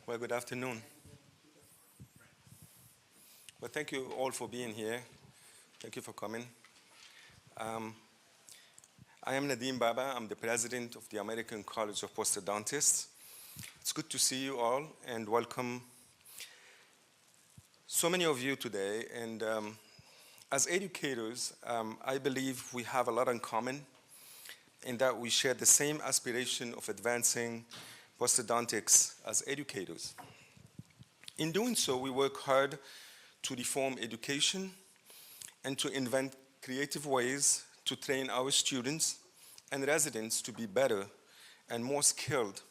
Well, good afternoon. Well, thank you all for being here. Thank you for coming. Um, I am Nadim Baba. I'm the president of the American College of Prosthodontists. It's good to see you all and welcome so many of you today. And as educators, I believe we have a lot in common in that we share the same aspiration of advancing prosthodontics as educators. In doing so, we work hard to reform education and to invent creative ways to train our students and residents to be better and more skilled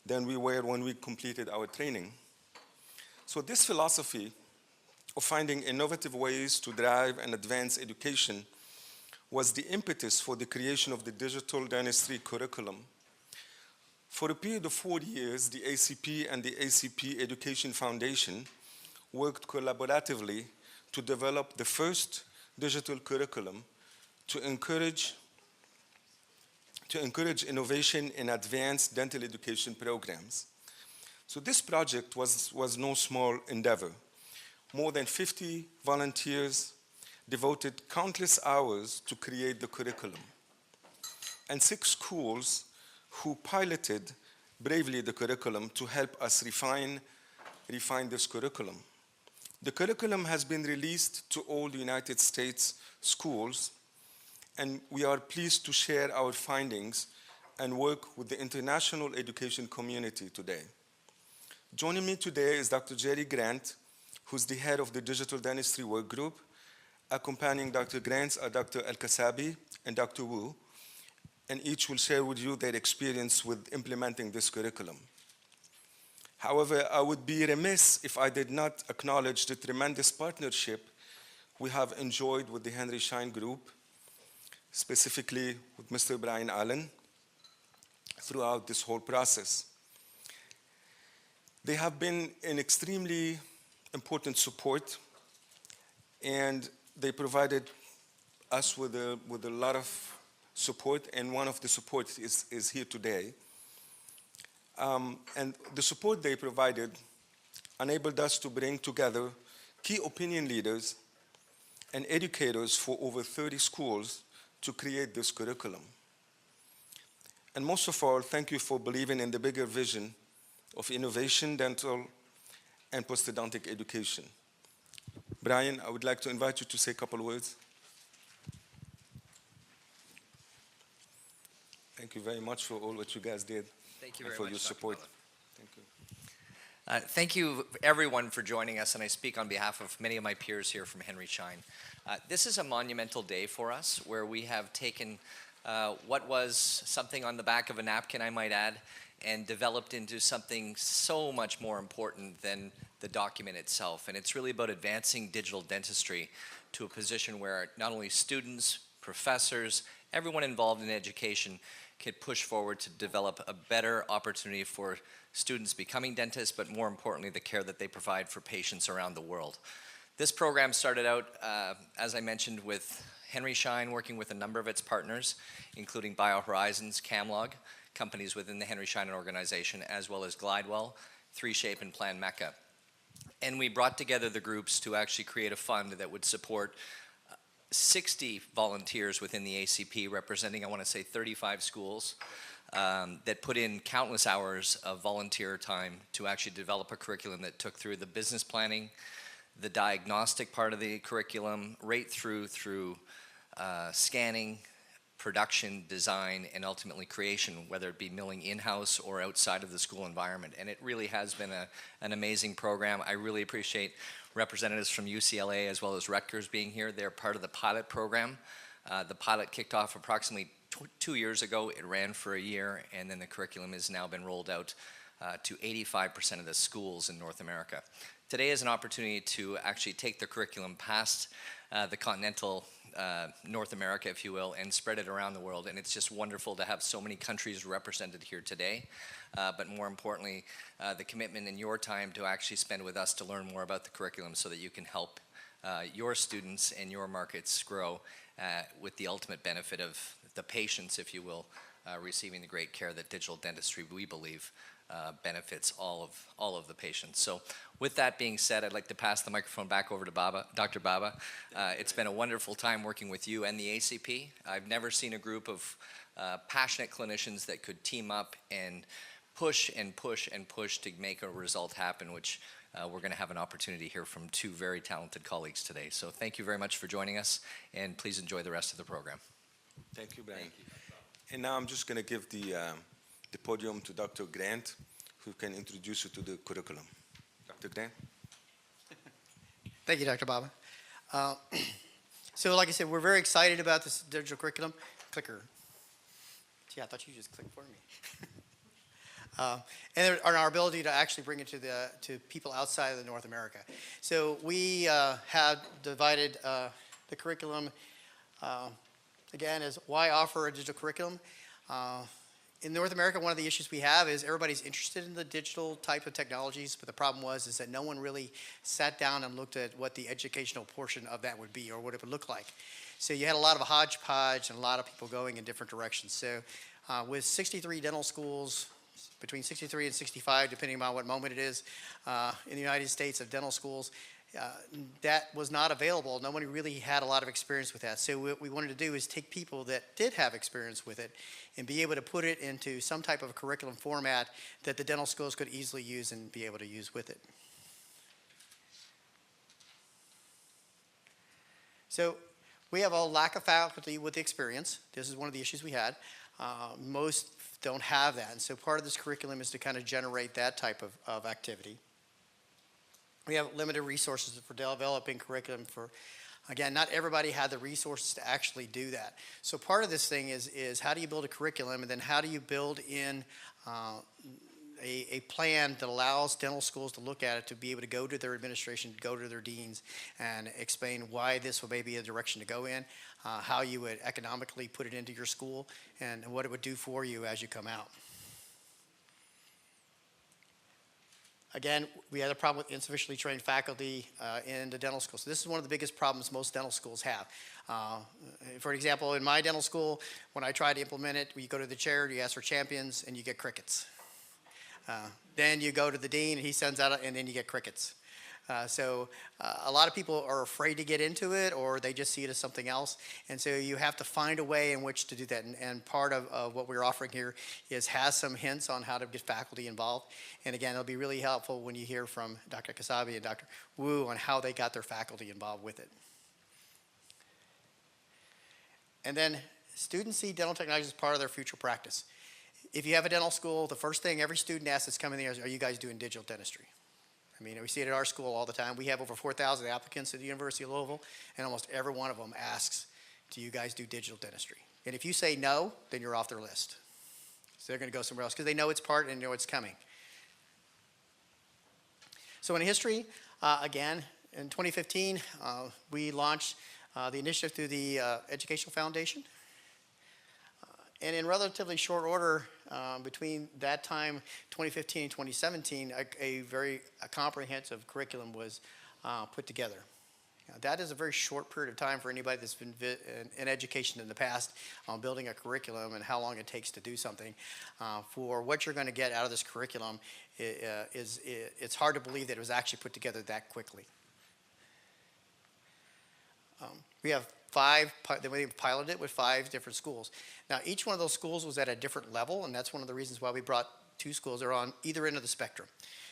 than we were when we completed our training. So this philosophy of finding innovative ways to drive and advance education was the impetus for the creation of the Digital Dentistry Curriculum. For a period of 4 years, the ACP and the ACP Education Foundation worked collaboratively to develop the first digital curriculum to encourage innovation in advanced dental education programs. So this project was no small endeavor. More than 50 volunteers devoted countless hours to create the curriculum, and 6 schools who piloted bravely the curriculum to help us refine this curriculum. The curriculum has been released to all the United States schools, and we are pleased to share our findings and work with the international education community today. Joining me today is Dr. Gerald Grant, who's the head of the Digital Dentistry Work Group. Accompanying Dr. Grant are Dr. Elkassaby and Dr. Wu, and each will share with you their experience with implementing this curriculum. However, I would be remiss if I did not acknowledge the tremendous partnership we have enjoyed with the Henry Schein Group, specifically with Mr. Brian Allen, throughout this whole process. They have been an extremely important support, and they provided us with a lot of support, and one of the support is here today. And the support they provided enabled us to bring together key opinion leaders and educators for over 30 schools to create this curriculum. And most of all, thank you for believing in the bigger vision of innovation, dental, and prosthodontic education. Brian, I would like to invite you to say a couple words. Thank you very much for all what you guys did. Thank you very for much, your Dr. support. Butler. Thank you. Thank you, everyone, for joining us, and I speak on behalf of many of my peers here from Henry Schein. This is a monumental day for us, where we have taken what was something on the back of a napkin, I might add, and developed into something so much more important than the document itself. And it's really about advancing digital dentistry to a position where not only students, professors, everyone involved in education can push forward to develop a better opportunity for students becoming dentists, but more importantly, the care that they provide for patients around the world. This program started out, as I mentioned, with Henry Schein working with a number of its partners, including BioHorizons, Camlog, companies within the Henry Schein organization, as well as Glidewell, 3Shape, and Plan Mecca. And we brought together the groups to actually create a fund that would support 60 volunteers within the ACP, representing, I want to say, 35 schools that put in countless hours of volunteer time to actually develop a curriculum that took through the business planning, the diagnostic part of the curriculum, right through scanning, production, design, and ultimately creation, whether it be milling in-house or outside of the school environment. And it really has been an amazing program. I really appreciate representatives from UCLA as well as Rutgers being here. They're part of the pilot program. The pilot kicked off approximately 2 years ago. It ran for a year, and then the curriculum has now been rolled out to 85% of the schools in North America. Today is an opportunity to actually take the curriculum past the continental North America, if you will, and spread it around the world. And it's just wonderful to have so many countries represented here today. But more importantly, the commitment in your time to actually spend with us to learn more about the curriculum so that you can help your students and your markets grow with the ultimate benefit of the patients, if you will, receiving the great care that digital dentistry, we believe, benefits all of the patients. So with that being said, I'd like to pass the microphone back over to Dr. Baba. It's been a wonderful time working with you and the ACP. I've never seen a group of passionate clinicians that could team up and push and push and push to make a result happen, which we're going to have an opportunity to hear from two very talented colleagues today. So thank you very much for joining us, and please enjoy the rest of the program. Thank you, Brian. Thank you. And now I'm just going to give the podium to Dr. Grant, who can introduce you to the curriculum. Dr. Grant. Thank you, Dr. Baba. So like I said, we're very excited about this digital curriculum. Clicker. Gee, I thought you just clicked for me. And our ability to actually bring it to people outside of North America. So we have divided the curriculum, again, as why offer a digital curriculum. In North America, one of the issues we have is everybody's interested in the digital type of technologies, but the problem is that no one really sat down and looked at what the educational portion of that would be or what it would look like. So you had a lot of a hodgepodge and a lot of people going in different directions. So with 63 dental schools, between 63 and 65, depending on what moment it is, in the United States of dental schools, that was not available. Nobody really had a lot of experience with that. So what we wanted to do is take people that did have experience with it and be able to put it into some type of a curriculum format that the dental schools could easily use and be able to use with it. So we have a lack of faculty with experience. This is one of the issues we had. Most don't have that. And so part of this curriculum is to kind of generate that type of activity. We have limited resources for developing curriculum for, again, not everybody had the resources to actually do that. So part of this thing is how do you build a curriculum, and then how do you build in a plan that allows dental schools to look at it, to be able to go to their administration, go to their deans, and explain why this may be a direction to go in, how you would economically put it into your school, and what it would do for you as you come out. Again, we had a problem with insufficiently trained faculty in the dental school. So this is one of the biggest problems most dental schools have. For example, in my dental school, when I tried to implement it, you go to the chair, you ask for champions, and you get crickets. Then you go to the dean, and he sends out, and then you get crickets. So a lot of people are afraid to get into it, or they just see it as something else. And so you have to find a way in which to do that. And part of what we're offering here has some hints on how to get faculty involved. And again, it'll be really helpful when you hear from Dr. Elkassaby and Dr. Wu on how they got their faculty involved with it. And then students see dental technology as part of their future practice. If you have a dental school, the first thing every student asks that's coming there is, are you guys doing digital dentistry? I mean, we see it at our school all the time. We have over 4,000 applicants at the University of Louisville, and almost every one of them asks, do you guys do digital dentistry? And if you say no, then you're off their list. So they're going to go somewhere else because they know it's part and know it's coming. So in history, again, in 2015, we launched the initiative through the Educational Foundation. And in relatively short order, between that time, 2015 and 2017, a very comprehensive curriculum was put together. That is a very short period of time for anybody that's been in education in the past on building a curriculum and how long it takes to do something. For what you're going to get out of this curriculum, it's hard to believe that it was actually put together that quickly. We have we piloted it with 5 different schools. Now, each one of those schools was at a different level, and that's one of the reasons why we brought 2 schools that are on either end of the spectrum.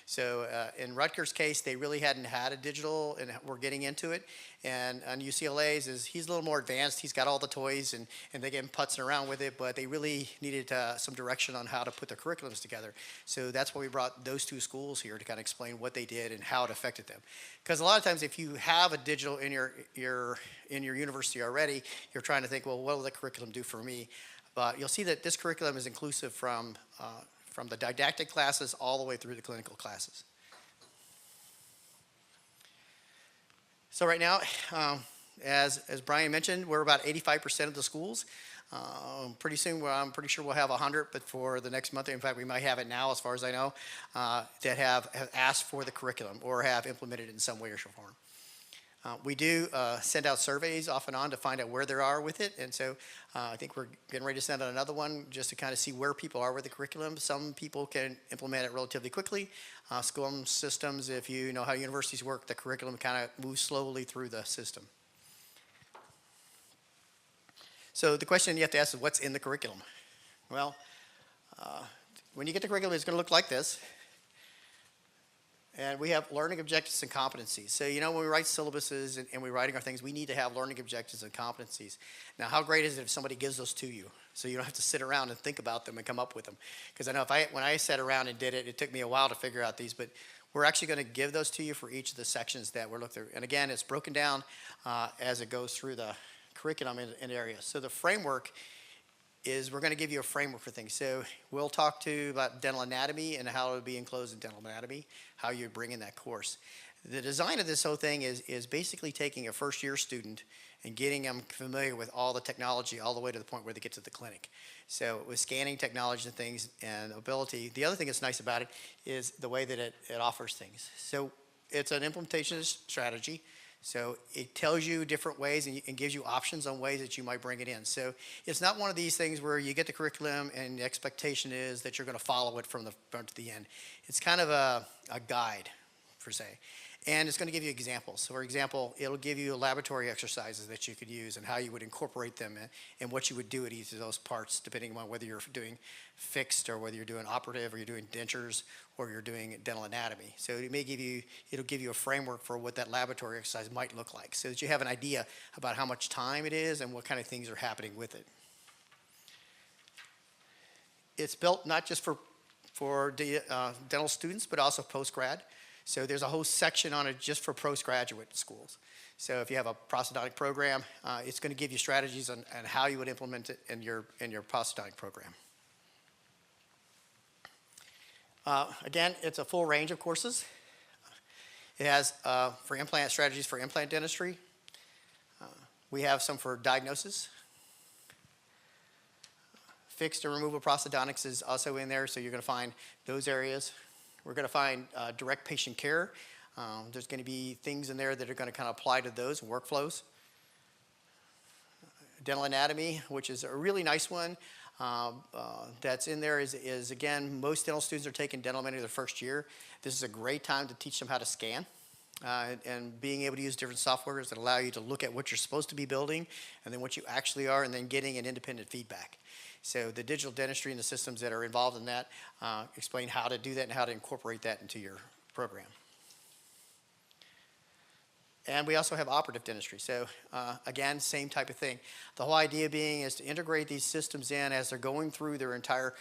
So in Rutgers' case, they really hadn't had a digital, and we're getting into it. And on UCLA's, he's a little more advanced. He's got all the toys, and they get him putzing around with it, but they really needed some direction on how to put their curriculums together. So that's why we brought those 2 schools here to kind of explain what they did and how it affected them. Because a lot of times, if you have a digital in your university already, you're trying to think, well, what will the curriculum do for me? But you'll see that this curriculum is inclusive from the didactic classes all the way through the clinical classes. So right now, as Brian mentioned, we're about 85% of the schools. Pretty soon, I'm pretty sure we'll have 100, but for the next month, in fact, we might have it now, as far as I know, that have asked for the curriculum or have implemented it in some way or form. We do send out surveys off and on to find out where they are with it, and so I think we're getting ready to send out another one just to kind of see where people are with the curriculum. Some people can implement it relatively quickly. School systems, if you know how universities work, the curriculum kind of moves slowly through the system. So the question you have to ask is, what's in the curriculum? Well, when you get the curriculum, it's going to look like this. And we have learning objectives and competencies. So, you know, when we write syllabuses and we're writing our things, we need to have learning objectives and competencies. Now, how great is it if somebody gives those to you, so you don't have to sit around and think about them and come up with them? Because I know when I sat around and did it, it took me a while to figure out these, but we're actually going to give those to you for each of the sections that we're looking through. And again, it's broken down as it goes through the curriculum in areas. So the framework is, we're going to give you a framework for things. So we'll talk to you about dental anatomy and how it would be enclosed in dental anatomy, how you bring in that course. The design of this whole thing is basically taking a first-year student and getting them familiar with all the technology all the way to the point where they get to the clinic. So with scanning technology and things and ability, the other thing that's nice about it is the way that it offers things. So it's an implementation strategy. So it tells you different ways and gives you options on ways that you might bring it in. So it's not one of these things where you get the curriculum and the expectation is that you're going to follow it from the front to the end. It's kind of a guide, per se. And it's going to give you examples. So for example, it'll give you laboratory exercises that you could use and how you would incorporate them and what you would do at each of those parts, depending on whether you're doing fixed or whether you're doing operative or you're doing dentures or you're doing dental anatomy. So it'll give you a framework for what that laboratory exercise might look like, so that you have an idea about how much time it is and what kind of things are happening with it. It's built not just for dental students, but also post-grad. So there's a whole section on it just for postgraduate schools. So if you have a prosthodontic program, it's going to give you strategies on how you would implement it in your prosthodontic program. Again, it's a full range of courses. It has for implant strategies for implant dentistry. We have some for diagnosis. Fixed or removal prosthodontics is also in there, so you're going to find those areas. We're going to find direct patient care. There's going to be things in there that are going to kind of apply to those workflows. Dental anatomy, which is a really nice one that's in there, is again, most dental students are taking dental anatomy their first year. This is a great time to teach them how to scan and being able to use different softwares that allow you to look at what you're supposed to be building and then what you actually are, and then getting an independent feedback. So the digital dentistry and the systems that are involved in that explain how to do that and how to incorporate that into your program. And we also have operative dentistry. So again, same type of thing. The whole idea being is to integrate these systems in as they're going through their entire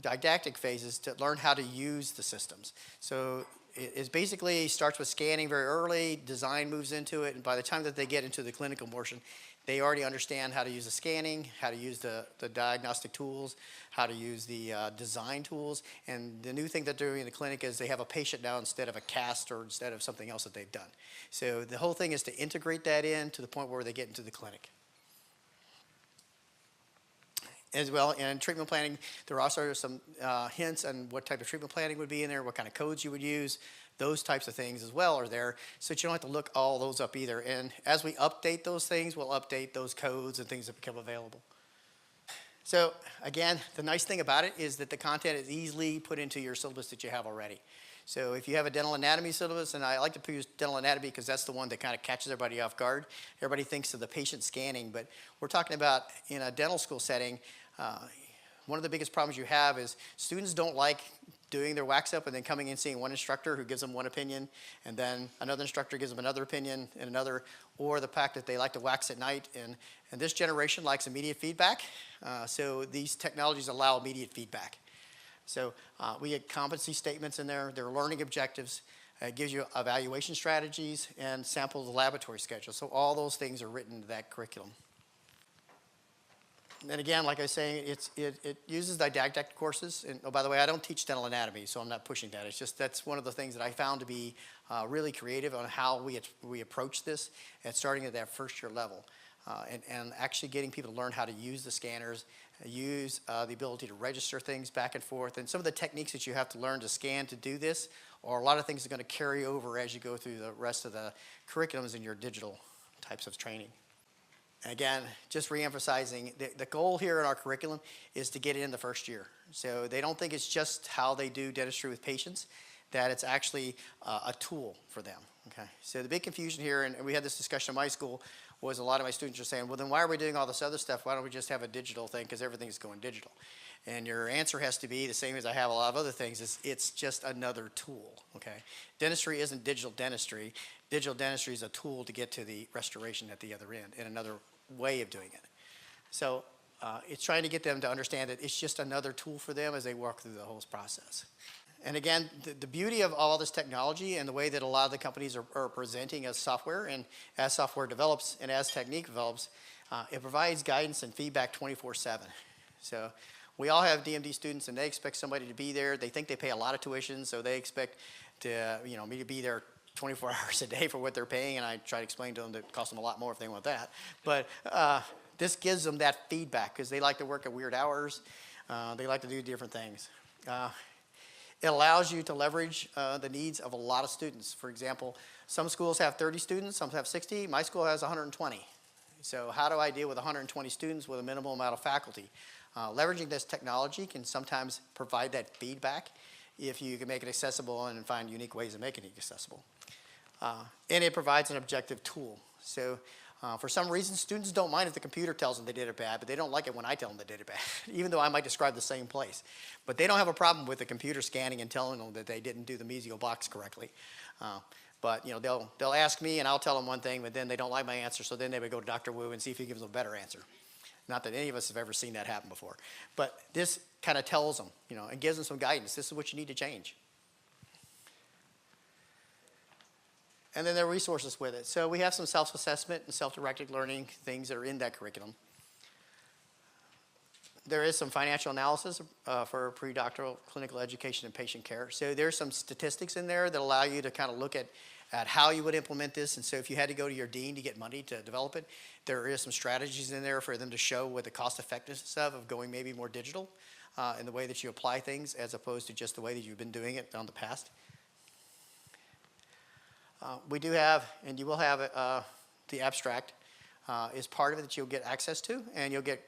didactic phases to learn how to use the systems. So it basically starts with scanning very early, design moves into it, and by the time that they get into the clinical portion, they already understand how to use the scanning, how to use the diagnostic tools, how to use the design tools. And the new thing that they're doing in the clinic is they have a patient now instead of a cast or instead of something else that they've done. So the whole thing is to integrate that in to the point where they get into the clinic. As well, in treatment planning, there are also some hints on what type of treatment planning would be in there, what kind of codes you would use. Those types of things as well are there, so that you don't have to look all those up either. And as we update those things, we'll update those codes and things that become available. So again, the nice thing about it is that the content is easily put into your syllabus that you have already. So if you have a dental anatomy syllabus, and I like to use dental anatomy because that's the one that kind of catches everybody off guard. Everybody thinks of the patient scanning, but we're talking about in a dental school setting, one of the biggest problems you have is students don't like doing their wax up and then coming in seeing one instructor who gives them one opinion, and then another instructor gives them another opinion and another, or the fact that they like to wax at night. And this generation likes immediate feedback, so these technologies allow immediate feedback. So we get competency statements in there, there are learning objectives, it gives you evaluation strategies and sample the laboratory schedule. So all those things are written into that curriculum. And again, like I was saying, it uses didactic courses. And oh, by the way, I don't teach dental anatomy, so I'm not pushing that. It's just that's one of the things that I found to be really creative on how we approach this, and starting at that first year level. and actually getting people to learn how to use the scanners, use the ability to register things back and forth, and some of the techniques that you have to learn to scan to do this, or a lot of things are going to carry over as you go through the rest of the curriculums in your digital types of training. Again, just reemphasizing, the goal here in our curriculum is to get it in the first year. So they don't think it's just how they do dentistry with patients, that it's actually a tool for them. Okay. So the big confusion here, and we had this discussion in my school, was a lot of my students are saying, well, then why are we doing all this other stuff? Why don't we just have a digital thing, because everything's going digital? And your answer has to be the same as I have a lot of other things, it's just another tool, okay? Dentistry isn't digital dentistry. Digital dentistry is a tool to get to the restoration at the other end, and another way of doing it. So it's trying to get them to understand that it's just another tool for them as they walk through the whole process. And again, the beauty of all this technology and the way that a lot of the companies are presenting as software, and as software develops and as technique develops, it provides guidance and feedback 24/7. So we all have DMD students, and they expect somebody to be there. They think they pay a lot of tuition, so they expect to, me to be there 24 hours a day for what they're paying, and I try to explain to them that it costs them a lot more if they want that. But this gives them that feedback, because they like to work at weird hours. They like to do different things. It allows you to leverage the needs of a lot of students. For example, some schools have 30 students, some have 60. My school has 120. So how do I deal with 120 students with a minimal amount of faculty? Leveraging this technology can sometimes provide that feedback if you can make it accessible and find unique ways of making it accessible. And it provides an objective tool. So for some reason, students don't mind if the computer tells them they did it bad, but they don't like it when I tell them they did it bad, even though I might describe the same place. But they don't have a problem with the computer scanning and telling them that they didn't do the mesial box correctly. But they'll ask me, and I'll tell them one thing, but then they don't like my answer, so then they would go to Dr. Wu and see if he gives them a better answer. Not that any of us have ever seen that happen before. But this kind of tells them, and gives them some guidance. This is what you need to change. And then there are resources with it. So we have some self-assessment and self-directed learning things that are in that curriculum. There is some financial analysis for pre-doctoral clinical education and patient care. So there's some statistics in there that allow you to kind of look at how you would implement this. And so if you had to go to your dean to get money to develop it, there is some strategies in there for them to show what the cost effectiveness of going maybe more digital in the way that you apply things, as opposed to just the way that you've been doing it in the past. We do have, and you will have the abstract is part of it that you'll get access to, and you'll get,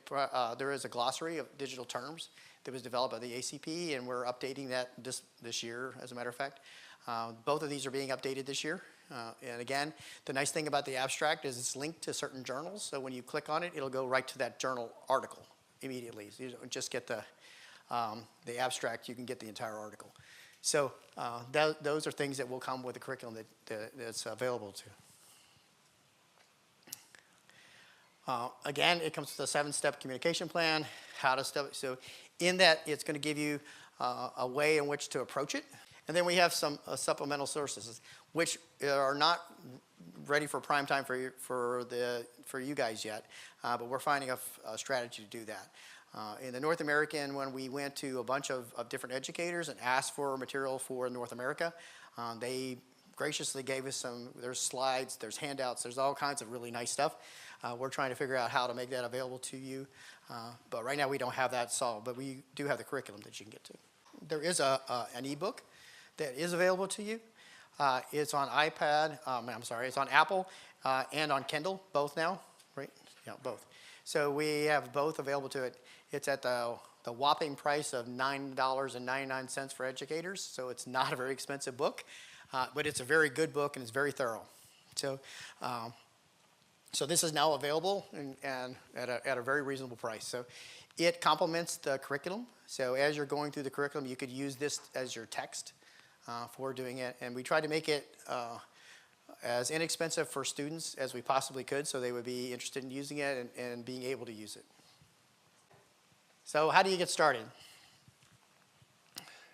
there is a glossary of digital terms that was developed by the ACP, and we're updating that this year, as a matter of fact. Both of these are being updated this year. And again, the nice thing about the abstract is it's linked to certain journals, so when you click on it, it'll go right to that journal article immediately. So you don't just get the abstract, you can get the entire article. So those are things that will come with the curriculum that's available to. Again, it comes with a 7-step communication plan, how to step. So in that, it's going to give you a way in which to approach it. And then we have some supplemental sources, which are not ready for prime time for you guys yet, but we're finding a strategy to do that. In the North American, when we went to a bunch of different educators and asked for material for North America, they graciously gave us there's slides, there's handouts, there's all kinds of really nice stuff. We're trying to figure out how to make that available to you. But right now we don't have that solved, but we do have the curriculum that you can get to. There is an ebook that is available to you. It's on iPad, it's on Apple and on Kindle, both now, right? Yeah, both. So we have both available to it. It's at the whopping price of $9.99 for educators, so it's not a very expensive book, but it's a very good book and it's very thorough. So, so this is now available and at a very reasonable price. So it complements the curriculum. So as you're going through the curriculum, you could use this as your text for doing it, and we try to make it as inexpensive for students as we possibly could, so they would be interested in using it and being able to use it. So how do you get started?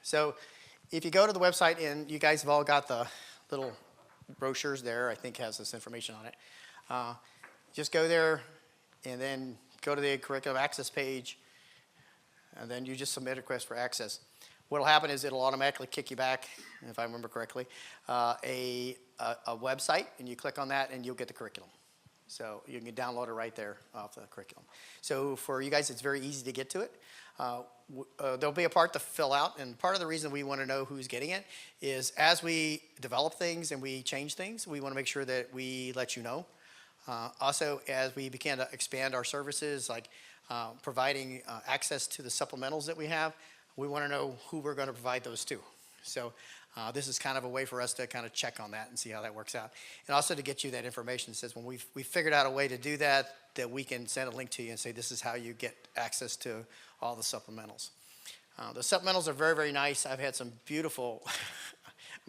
So if you go to the website, and you guys have all got the little brochures there, I think has this information on it. Just go there and then go to the curriculum access page, and then you just submit a request for access. What will happen is it'll automatically kick you back, if I remember correctly, a website, and you click on that and you'll get the curriculum. So you can download it right there off the curriculum. So for you guys, it's very easy to get to it. There'll be a part to fill out, and part of the reason we want to know who's getting it is as we develop things and we change things, we want to make sure that we let you know. Also, as we begin to expand our services, like providing access to the supplementals that we have, we want to know who we're going to provide those to. So this is kind of a way for us to kind of check on that and see how that works out. And also to get you that information that says when we've figured out a way to do that, that we can send a link to you and say this is how you get access to all the supplementals. The supplementals are very, very nice. I've had some beautiful,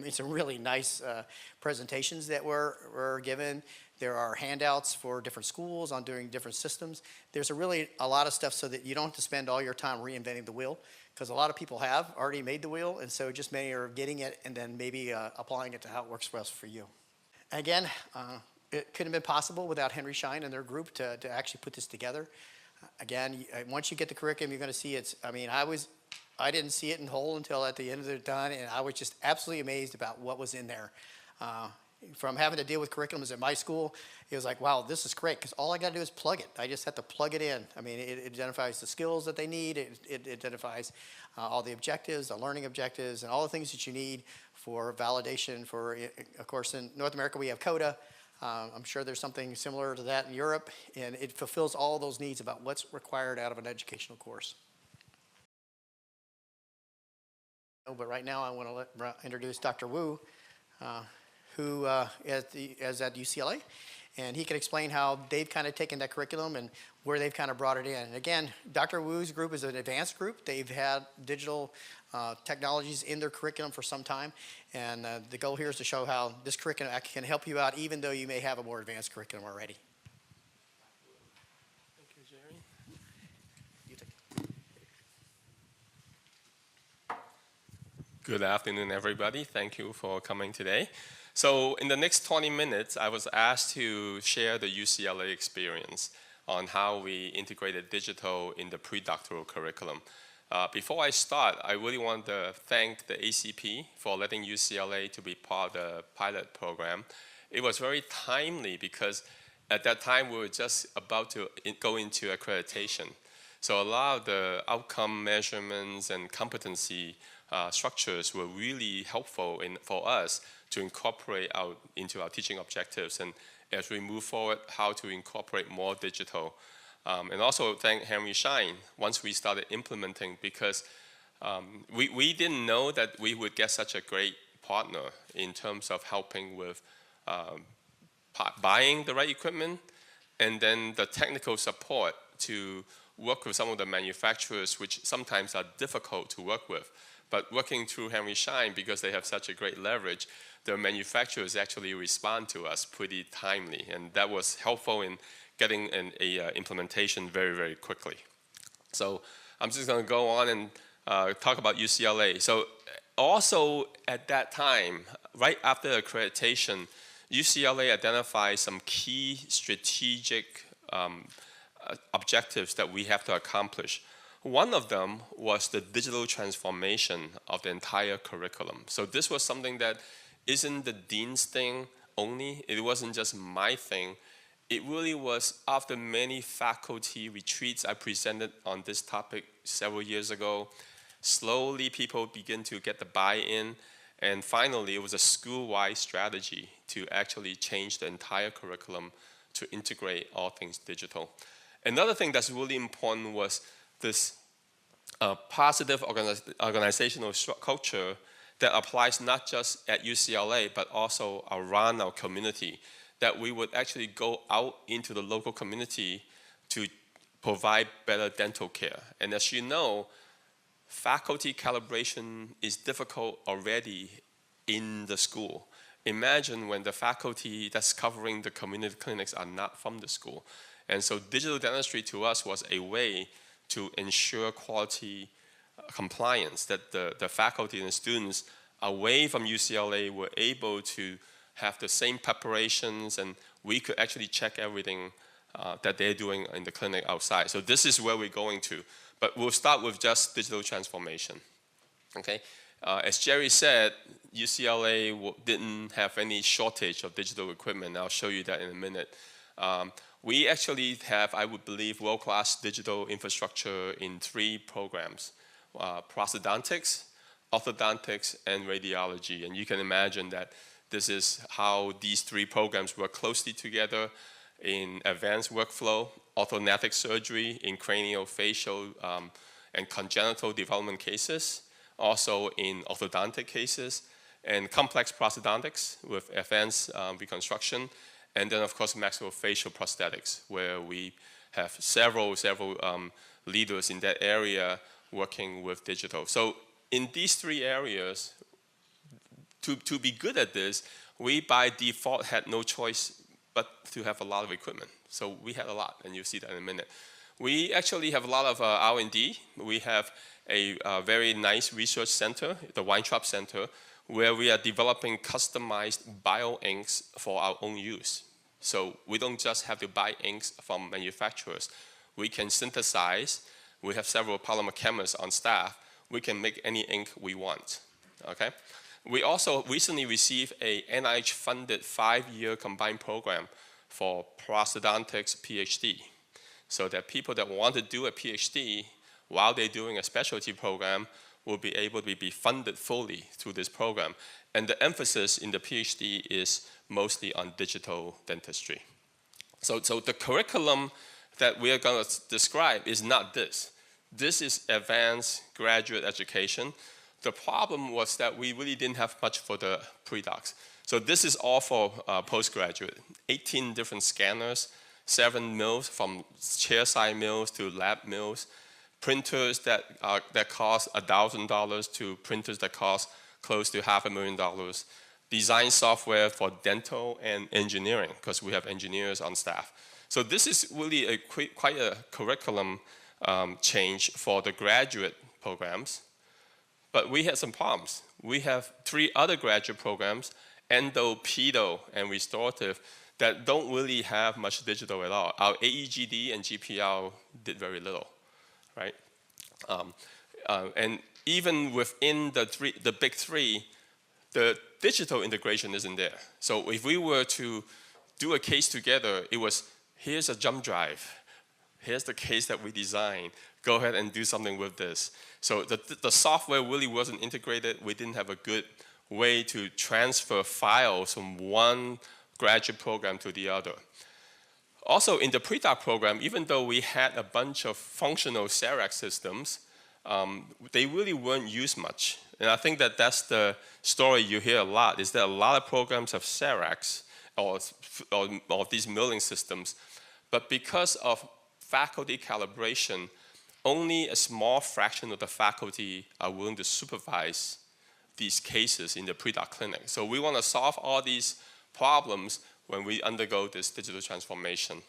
some really nice presentations that were given. There are handouts for different schools on doing different systems. There's a lot of stuff so that you don't have to spend all your time reinventing the wheel, because a lot of people have already made the wheel, and so just many are getting it and then maybe applying it to how it works best for you. Again, it couldn't have been possible without Henry Schein and their group to actually put this together. Again, once you get the curriculum, you're going to see I didn't see it in whole until at the end of it done, and I was just absolutely amazed about what was in there. From having to deal with curriculums at my school, it was like, wow, this is great, because all I got to do is plug it. I just have to plug it in. It identifies the skills that they need. It identifies all the objectives, the learning objectives, and all the things that you need for validation. Of course, in North America, we have CODA. I'm sure there's something similar to that in Europe, and it fulfills all those needs about what's required out of an educational course. But right now, I want to introduce Dr. Wu, who is at UCLA, and he can explain how they've kind of taken that curriculum and where they've kind of brought it in. And again, Dr. Wu's group is an advanced group. They've had digital technologies in their curriculum for some time, and the goal here is to show how this curriculum can help you out even though you may have a more advanced curriculum already. Thank you, Jerry. You take it. Good afternoon, everybody. Thank you for coming today. So in the next 20 minutes, I was asked to share the UCLA experience on how we integrated digital in the pre-doctoral curriculum. Before I start, I really want to thank the ACP for letting UCLA to be part of the pilot program. It was very timely because at that time we were just about to go into accreditation. So a lot of the outcome measurements and competency structures were really helpful for us to incorporate into our teaching objectives, and as we move forward, how to incorporate more digital. And also thank Henry Schein once we started implementing, because we didn't know that we would get such a great partner in terms of helping with buying the right equipment, and then the technical support to work with some of the manufacturers, which sometimes are difficult to work with. But working through Henry Schein, because they have such a great leverage, the manufacturers actually respond to us pretty timely, and that was helpful in getting an implementation very, very quickly. So I'm just going to go on and talk about UCLA. So also at that time, right after accreditation, UCLA identified some key strategic objectives that we have to accomplish. One of them was the digital transformation of the entire curriculum. So this was something that isn't the dean's thing only. It wasn't just my thing. It really was after many faculty retreats I presented on this topic several years ago. Slowly people begin to get the buy-in, and finally it was a school-wide strategy to actually change the entire curriculum to integrate all things digital. Another thing that's really important was this positive organizational culture that applies not just at UCLA, but also around our community, that we would actually go out into the local community to provide better dental care. And as you know, faculty calibration is difficult already in the school. Imagine when the faculty that's covering the community clinics are not from the school. And so digital dentistry to us was a way to ensure quality compliance, that the faculty and the students away from UCLA were able to have the same preparations, and we could actually check everything that they're doing in the clinic outside. So this is where we're going to. But we'll start with just digital transformation. Okay? As Jerry said, UCLA didn't have any shortage of digital equipment. I'll show you that in a minute. We actually have, I would believe, world-class digital infrastructure in 3 programs: prosthodontics, orthodontics, and radiology. And you can imagine that this is how these 3 programs work closely together in advanced workflow, orthodontic surgery in craniofacial and congenital development cases, also in orthodontic cases, and complex prosthodontics with advanced reconstruction, and then of course maxillofacial prosthetics, where we have several leaders in that area working with digital. So in these 3 areas, to be good at this, we by default had no choice but to have a lot of equipment. So we had a lot, and you'll see that in a minute. We actually have a lot of R&D. We have a very nice research center, the Weintraub Center, where we are developing customized bioinks for our own use. So we don't just have to buy inks from manufacturers. We can synthesize. We have several polymer chemists on staff. We can make any ink we want, okay? We also recently received a NIH-funded 5-year combined program for prosthodontics PhD, so that people that want to do a PhD while they're doing a specialty program will be able to be funded fully through this program. And the emphasis in the PhD is mostly on digital dentistry. So the curriculum that we are going to describe is not this. This is advanced graduate education. The problem was that we really didn't have much for the pre-docs. So this is all for postgraduate. 18 different scanners, 7 mills, from chair-side mills to lab mills, printers that cost $1,000 to printers that cost close to $500,000, design software for dental and engineering, because we have engineers on staff. So this is really quite a curriculum change for the graduate programs. But we had some problems. We have 3 other graduate programs, endo, pedo, and restorative, that don't really have much digital at all. Our AEGD and GPR did very little, right? And even within the big 3, the digital integration isn't there. So if we were to do a case together, it was, here's a jump drive. Here's the case that we designed. Go ahead and do something with this. So the software really wasn't integrated. We didn't have a good way to transfer files from one graduate program to the other. Also, in the pre-doc program, even though we had a bunch of functional CEREC systems, they really weren't used much. And I think that that's the story you hear a lot, is that a lot of programs have CERECs or these milling systems, but because of faculty calibration, only a small fraction of the faculty are willing to supervise these cases in the pre-doc clinic. So we want to solve all these problems when we undergo this digital transformation.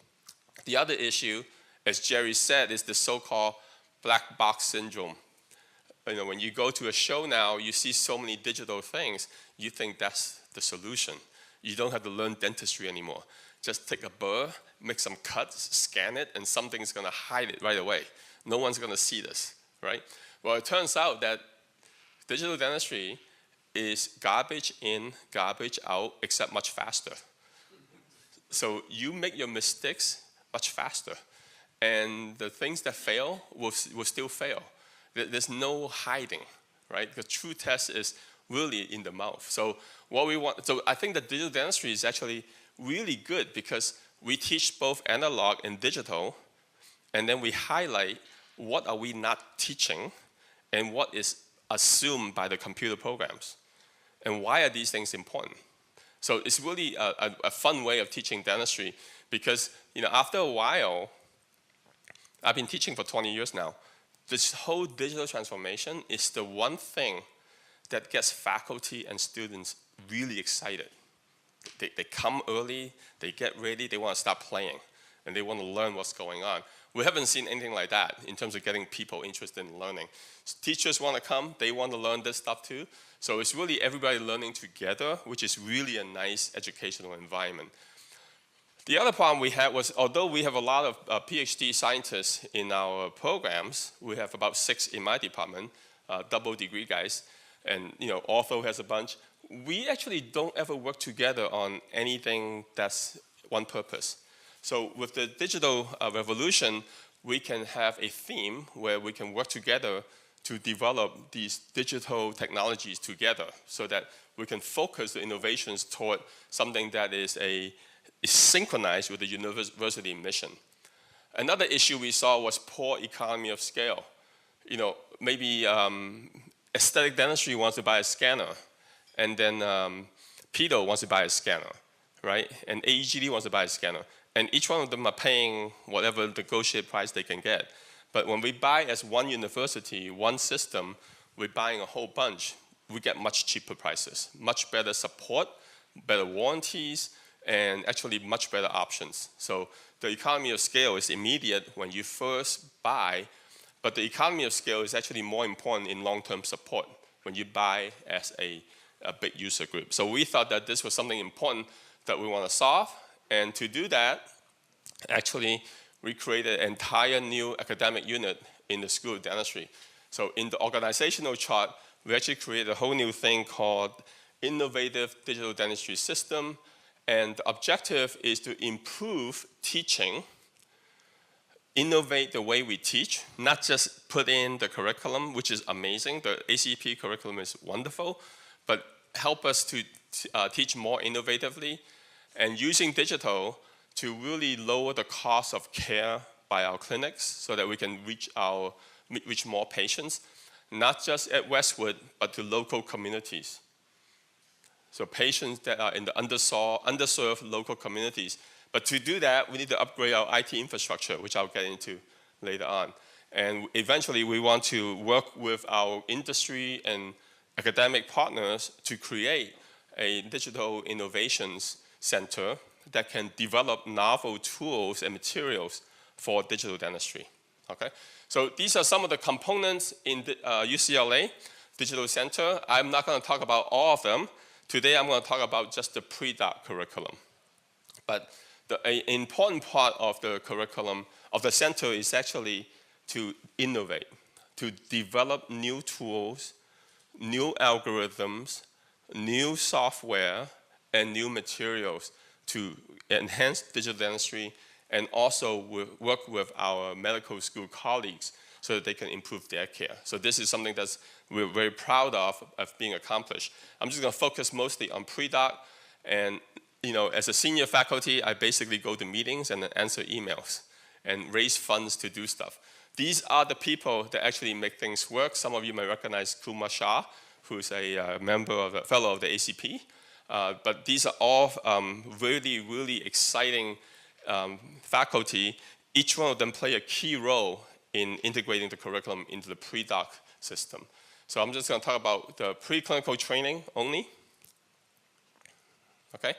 The other issue, as Jerry said, is the so-called black box syndrome. You know, when you go to a show now, you see so many digital things, you think that's the solution. You don't have to learn dentistry anymore. Just take a burr, make some cuts, scan it, and something's going to hide it right away. No one's going to see this, right? Well, it turns out that digital dentistry is garbage in, garbage out, except much faster. So you make your mistakes much faster. And the things that fail will still fail. There's no hiding, right? The true test is really in the mouth. So what we want, so I think that digital dentistry is actually really good because we teach both analog and digital, and then we highlight what are we not teaching and what is assumed by the computer programs. And why are these things important? So it's really a fun way of teaching dentistry because, you know, after a while, I've been teaching for 20 years now. This whole digital transformation is the one thing that gets faculty and students really excited. They come early, they get ready, they want to start playing, and they want to learn what's going on. We haven't seen anything like that in terms of getting people interested in learning. Teachers want to come, they want to learn this stuff too. So it's really everybody learning together, which is really a nice educational environment. The other problem we had was, although we have a lot of PhD scientists in our programs, we have about 6 in my department, double degree guys, and you know, ortho has a bunch. We actually don't ever work together on anything that's one purpose. So with the digital revolution, we can have a theme where we can work together to develop these digital technologies together so that we can focus the innovations toward something that is synchronized with the university mission. Another issue we saw was poor economy of scale. You know, maybe aesthetic dentistry wants to buy a scanner, and then pedo wants to buy a scanner, right? And AEGD wants to buy a scanner. And each one of them are paying whatever negotiated price they can get. But when we buy as one university, one system, we're buying a whole bunch, we get much cheaper prices, much better support, better warranties, and actually much better options. So the economy of scale is immediate when you first buy, but the economy of scale is actually more important in long-term support when you buy as a big user group. So we thought that this was something important that we want to solve. And to do that, actually, we created an entire new academic unit in the School of Dentistry. So in the organizational chart, we actually created a whole new thing called Innovative Digital Dentistry System. And the objective is to improve teaching, innovate the way we teach, not just put in the curriculum, which is amazing. The ACP curriculum is wonderful, but help us to teach more innovatively, and using digital to really lower the cost of care by our clinics so that we can reach more patients, not just at Westwood, but to local communities. So patients that are in the underserved local communities. But to do that, we need to upgrade our IT infrastructure, which I'll get into later on. And eventually, we want to work with our industry and academic partners to create a digital innovations center that can develop novel tools and materials for digital dentistry, okay? So these are some of the components in the UCLA Digital Center. I'm not gonna talk about all of them. Today I'm gonna talk about just the pre-doc curriculum. But an important part of the curriculum, of the center, is actually to innovate, to develop new tools, new algorithms, new software, and new materials to enhance digital dentistry, and also work with our medical school colleagues so that they can improve their care. So this is something that we're very proud of being accomplished. I'm just gonna focus mostly on pre-doc, and you know, as a senior faculty, I basically go to meetings and answer emails and raise funds to do stuff. These are the people that actually make things work. Some of you may recognize Kumar Shah, who's a fellow of the ACP. But these are all really, really exciting faculty. Each one of them play a key role in integrating the curriculum into the pre-doc system. So I'm just going to talk about the preclinical training only. Okay.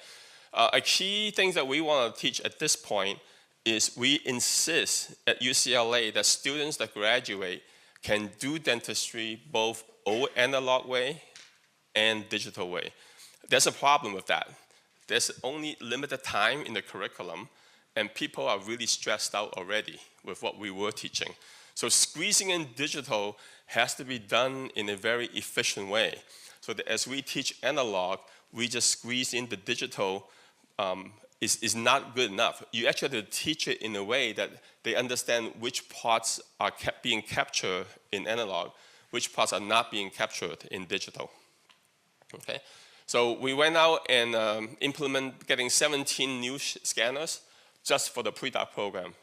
A key thing that we want to teach at this point is we insist at UCLA that students that graduate can do dentistry both old analog way and digital way. There's a problem with that. There's only limited time in the curriculum, and people are really stressed out already with what we were teaching. So squeezing in digital has to be done in a very efficient way. So that as we teach analog, we just squeeze in the digital is not good enough. You actually have to teach it in a way that they understand which parts are being captured in analog, which parts are not being captured in digital. Okay? So we went out and getting 17 new scanners just for the pre-doc program.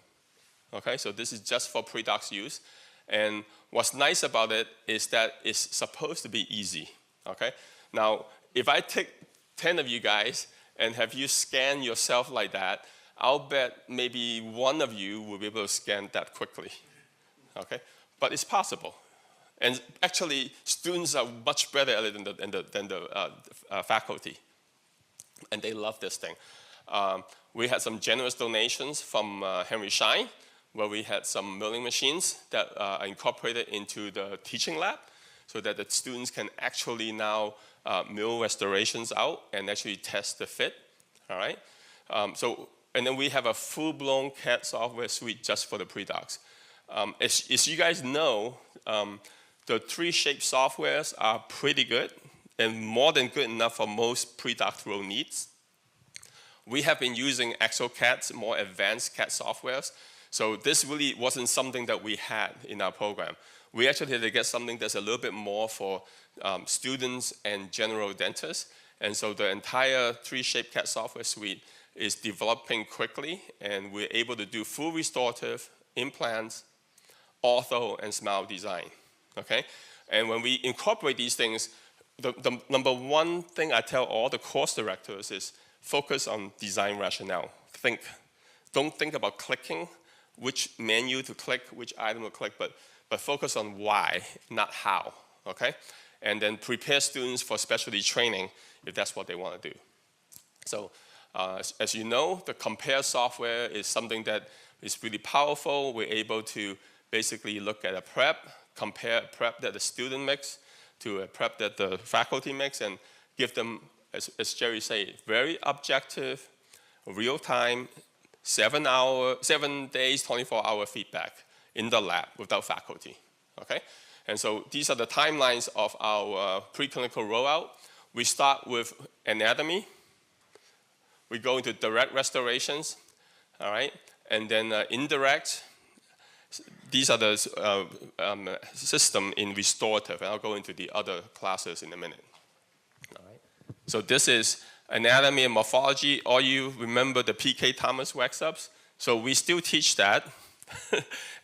Okay, so this is just for pre-docs use. And what's nice about it is that it's supposed to be easy. Okay, now if I take 10 of you guys and have you scan yourself like that, I'll bet maybe one of you will be able to scan that quickly. Okay, but it's possible. And actually, students are much better at it than the faculty. And they love this thing. We had some generous donations from Henry Schein, where we had some milling machines that are incorporated into the teaching lab so that the students can actually now mill restorations out and actually test the fit, all right? And then we have a full-blown CAD software suite just for the pre-docs. As you guys know, the 3Shape softwares are pretty good and more than good enough for most pre-doctoral needs. We have been using ExoCAD, more advanced CAD softwares. So this really wasn't something that we had in our program. We actually had to get something that's a little bit more for students and general dentists. And so the entire 3Shape CAD software suite is developing quickly, and we're able to do full restorative, implants, ortho, and smile design, okay? And when we incorporate these things, the number one thing I tell all the course directors is focus on design rationale. Don't think about clicking, which menu to click, which item to click, but focus on why, not how, okay? And then prepare students for specialty training if that's what they want to do. So as you know, the compare software is something that is really powerful. We're able to basically look at a prep, compare a prep that the student makes to a prep that the faculty makes, and give them, as Jerry said, very objective, real-time, 7 days, 24-hour feedback in the lab without faculty, okay? And so these are the timelines of our preclinical rollout. We start with anatomy. We go into direct restorations, all right? And then indirect. These are the system in restorative, and I'll go into the other classes in a minute. All right. So this is anatomy and morphology. All you remember the P.K. Thomas wax-ups? So we still teach that.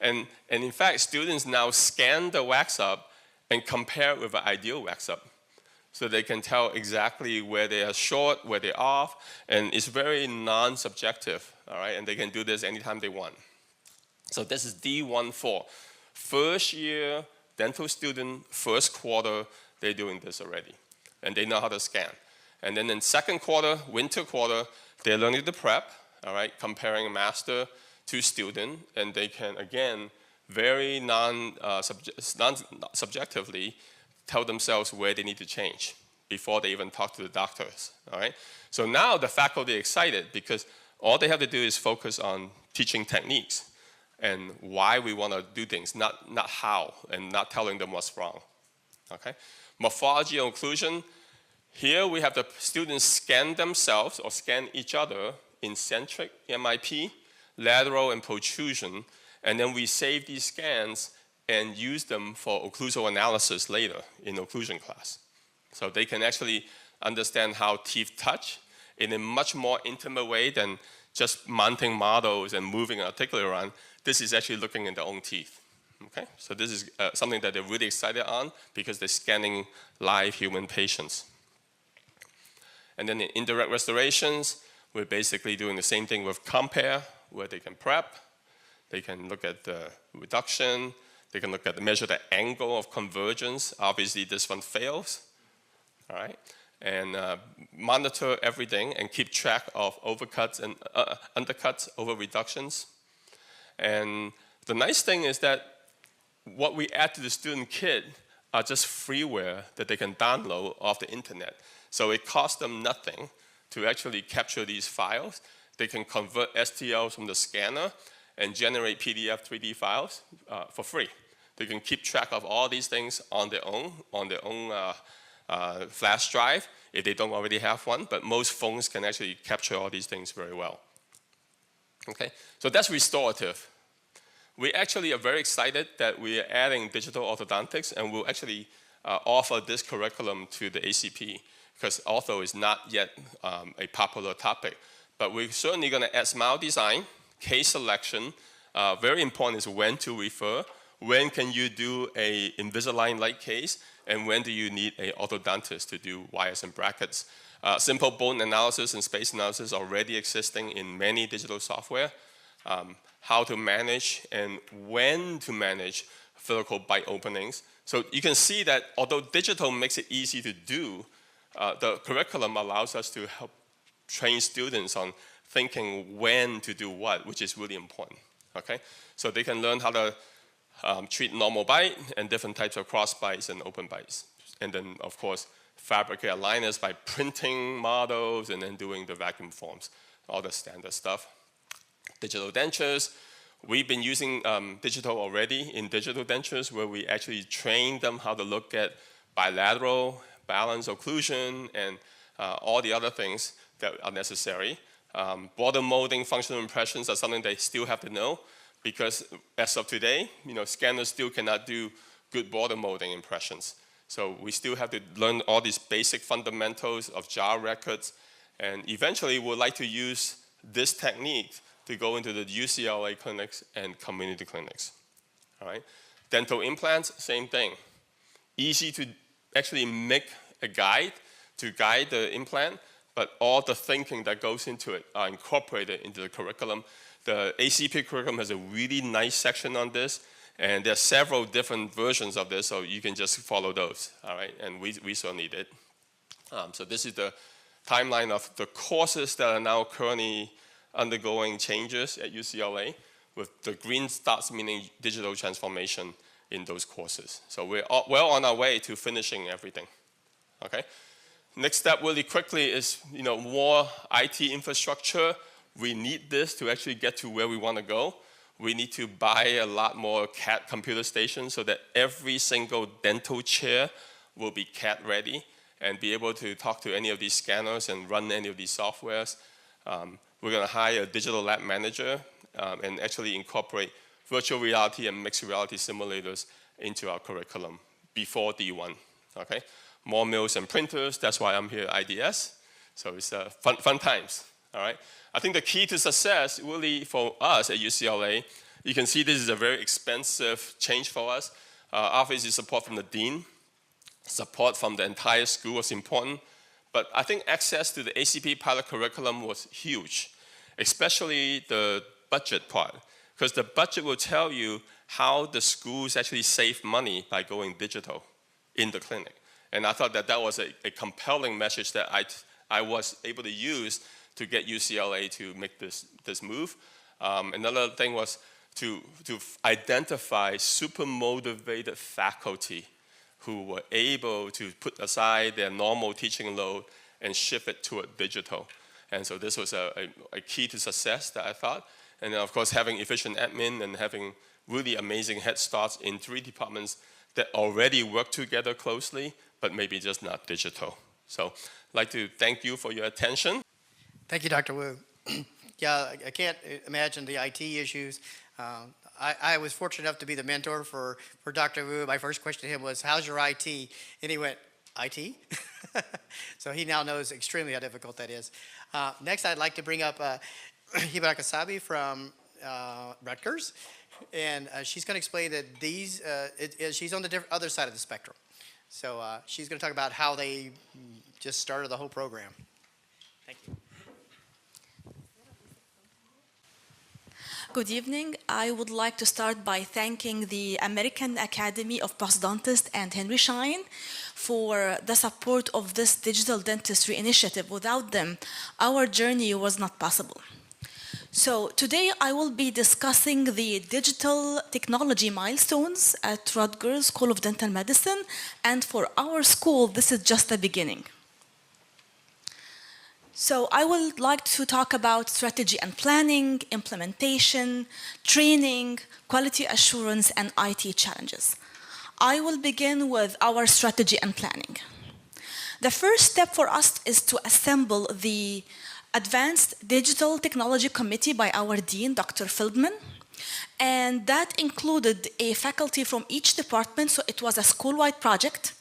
and in fact, students now scan the wax-up and compare it with an ideal wax-up. So they can tell exactly where they are short, where they're off, and it's very non-subjective, all right? And they can do this anytime they want. So this is D14. First year dental student, first quarter, they're doing this already. And they know how to scan. And then in second quarter, winter quarter, they're learning the prep, all right, comparing master to student, and they can, again, very non-subjectively tell themselves where they need to change before they even talk to the doctors, all right? So now the faculty are excited because all they have to do is focus on teaching techniques and why we want to do things, not how, and not telling them what's wrong, okay? Morphology and occlusion, here we have the students scan themselves or scan each other in centric MIP, lateral and protrusion, and then we save these scans and use them for occlusal analysis later in occlusion class. So they can actually understand how teeth touch in a much more intimate way than just mounting models and moving an articulate around. This is actually looking in their own teeth, okay? So this is something that they're really excited on because they're scanning live human patients. And then in indirect restorations, we're basically doing the same thing with compare, where they can prep, they can look at the reduction, they can look at measure the angle of convergence. Obviously, this one fails, all right? And monitor everything and keep track of overcuts and undercuts over reductions. And the nice thing is that what we add to the student kit are just freeware that they can download off the internet. So it costs them nothing to actually capture these files. They can convert STLs from the scanner and generate PDF 3D files for free. They can keep track of all these things on their own flash drive if they don't already have one, but most phones can actually capture all these things very well. Okay, so that's restorative. We actually are very excited that we are adding digital orthodontics, and we'll actually offer this curriculum to the ACP, because ortho is not yet a popular topic. But we're certainly going to add smile design, case selection. Very important is when to refer. When can you do a Invisalign-like case, and when do you need an orthodontist to do wires and brackets? Simple bone analysis and space analysis already existing in many digital software. How to manage and when to manage vertical bite openings. So you can see that although digital makes it easy to do, the curriculum allows us to help train students on thinking when to do what, which is really important, okay? So they can learn how to treat normal bite and different types of cross bites and open bites. And then, of course, fabricate aligners by printing models and then doing the vacuum forms, all the standard stuff. Digital dentures, we've been using digital already in digital dentures where we actually train them how to look at bilateral, balance, occlusion, and all the other things that are necessary. Border molding, functional impressions are something they still have to know, because as of today, scanners still cannot do good border molding impressions. So we still have to learn all these basic fundamentals of jar records, and eventually we'd like to use this technique to go into the UCLA clinics and community clinics. All right? Dental implants, same thing. Easy to actually make a guide to guide the implant, but all the thinking that goes into it are incorporated into the curriculum. The ACP curriculum has a really nice section on this, and there are several different versions of this, so you can just follow those, all right? And we so need it. So this is the timeline of the courses that are now currently undergoing changes at UCLA, with the green dots meaning digital transformation in those courses. So we're well on our way to finishing everything, okay? Next step really quickly is more IT infrastructure. We need this to actually get to where we want to go. We need to buy a lot more CAD computer stations so that every single dental chair will be CAD ready and be able to talk to any of these scanners and run any of these softwares. We're going to hire a digital lab manager and actually incorporate virtual reality and mixed reality simulators into our curriculum before D1, okay? More mills and printers, that's why I'm here at IDS. So it's fun times, all right? I think the key to success really for us at UCLA, you can see this is a very expensive change for us. Obviously support from the dean, support from the entire school was important, but I think access to the ACP pilot curriculum was huge, especially the budget part, because the budget will tell you how the schools actually save money by going digital in the clinic. And I thought that that was a compelling message that I was able to use to get UCLA to make this move. Another thing was to identify super motivated faculty who were able to put aside their normal teaching load and shift it toward digital. And so this was a key to success that I thought. And then of course having efficient admin and having really amazing head starts in 3 departments that already work together closely, but maybe just not digital. So I'd like to thank you for your attention. Thank you, Dr. Wu. Yeah, I can't imagine the IT issues. I was fortunate enough to be the mentor for Dr. Wu. My first question to him was, how's your IT? And he went, IT? So he now knows extremely how difficult that is. Next, I'd like to bring up Heba Elkassaby from Rutgers. And she's going to explain that these, she's on the other side of the spectrum. So she's going to talk about how they just started the whole program. Thank you. Good evening. I would like to start by thanking the American Academy of Prosthodontists and Henry Schein for the support of this digital dentistry initiative. Without them, our journey was not possible. So today I will be discussing the digital technology milestones at Rutgers School of Dental Medicine, and for our school, this is just the beginning. So I would like to talk about strategy and planning, implementation, training, quality assurance, and IT challenges. I will begin with our strategy and planning. The first step for us is to assemble the Advanced Digital Technology Committee by our Dean, Dr. Feldman. And that included a faculty from each department, so it was a school-wide project.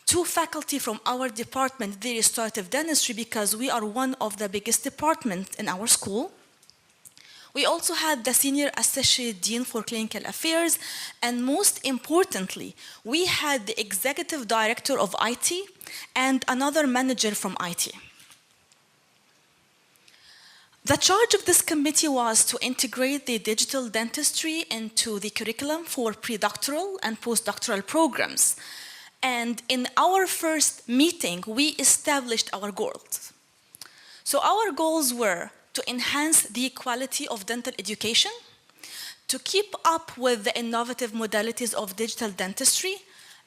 2 faculty from our department, the restorative dentistry, because we are one of the biggest departments in our school. We also had the Senior Associate Dean for Clinical Affairs, and most importantly, we had the Executive Director of IT and another manager from IT. The charge of this committee was to integrate the digital dentistry into the curriculum for predoctoral and postdoctoral programs. And in our first meeting, we established our goals. So our goals were to enhance the quality of dental education, to keep up with the innovative modalities of digital dentistry,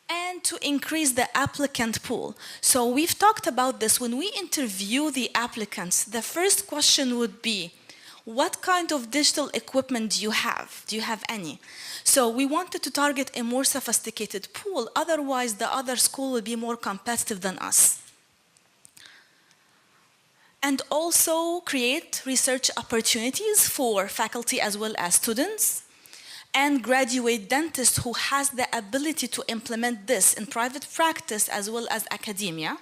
and to increase the applicant pool. So we've talked about this. When we interview the applicants, the first question would be, what kind of digital equipment do you have? Do you have any? So we wanted to target a more sophisticated pool, otherwise the other school would be more competitive than us. and also create research opportunities for faculty as well as students, and graduate dentists who has the ability to implement this in private practice as well as academia.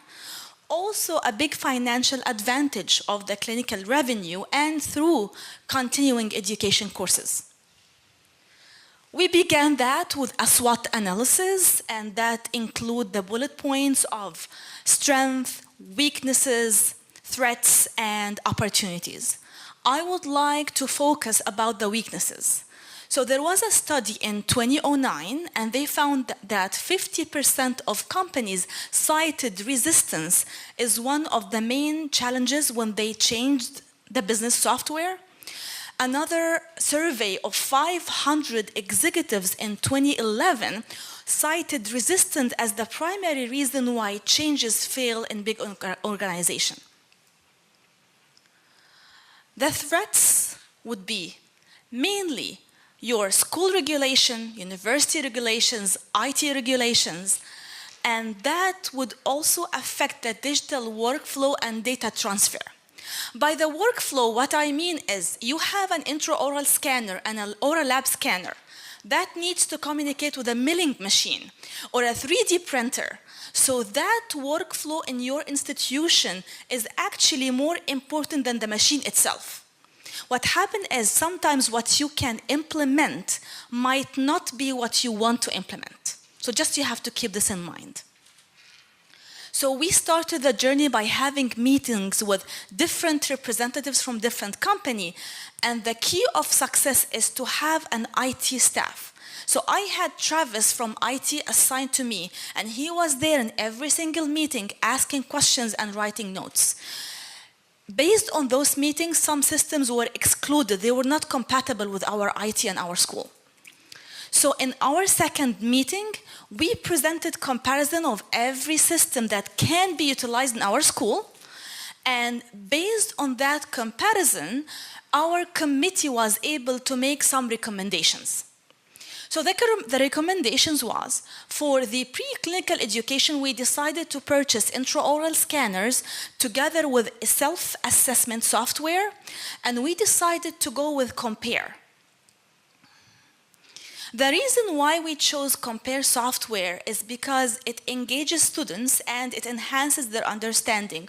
Also a big financial advantage of the clinical revenue and through continuing education courses. We began that with a SWOT analysis, and that include the bullet points of strength, weaknesses, threats, and opportunities. I would like to focus about the weaknesses. So there was a study in 2009, and they found that 50% of companies cited resistance as one of the main challenges when they changed the business software. Another survey of 500 executives in 2011 cited resistance as the primary reason why changes fail in big organizations. The threats would be mainly your school regulation, university regulations, IT regulations, and that would also affect the digital workflow and data transfer. By the workflow, what I mean is you have an intraoral scanner and an oral lab scanner that needs to communicate with a milling machine or a 3D printer. So that workflow in your institution is actually more important than the machine itself. What happens is sometimes what you can implement might not be what you want to implement. So just you have to keep this in mind. So we started the journey by having meetings with different representatives from different companies, and the key of success is to have an IT staff. So I had Travis from IT assigned to me, and he was there in every single meeting asking questions and writing notes. Based on those meetings, some systems were excluded. They were not compatible with our IT and our school. So in our second meeting, we presented comparison of every system that can be utilized in our school. And based on that comparison, our committee was able to make some recommendations. So the recommendations was, for the preclinical education, we decided to purchase intraoral scanners together with a self-assessment software, and we decided to go with Compare. The reason why we chose Compare software is because it engages students and it enhances their understanding.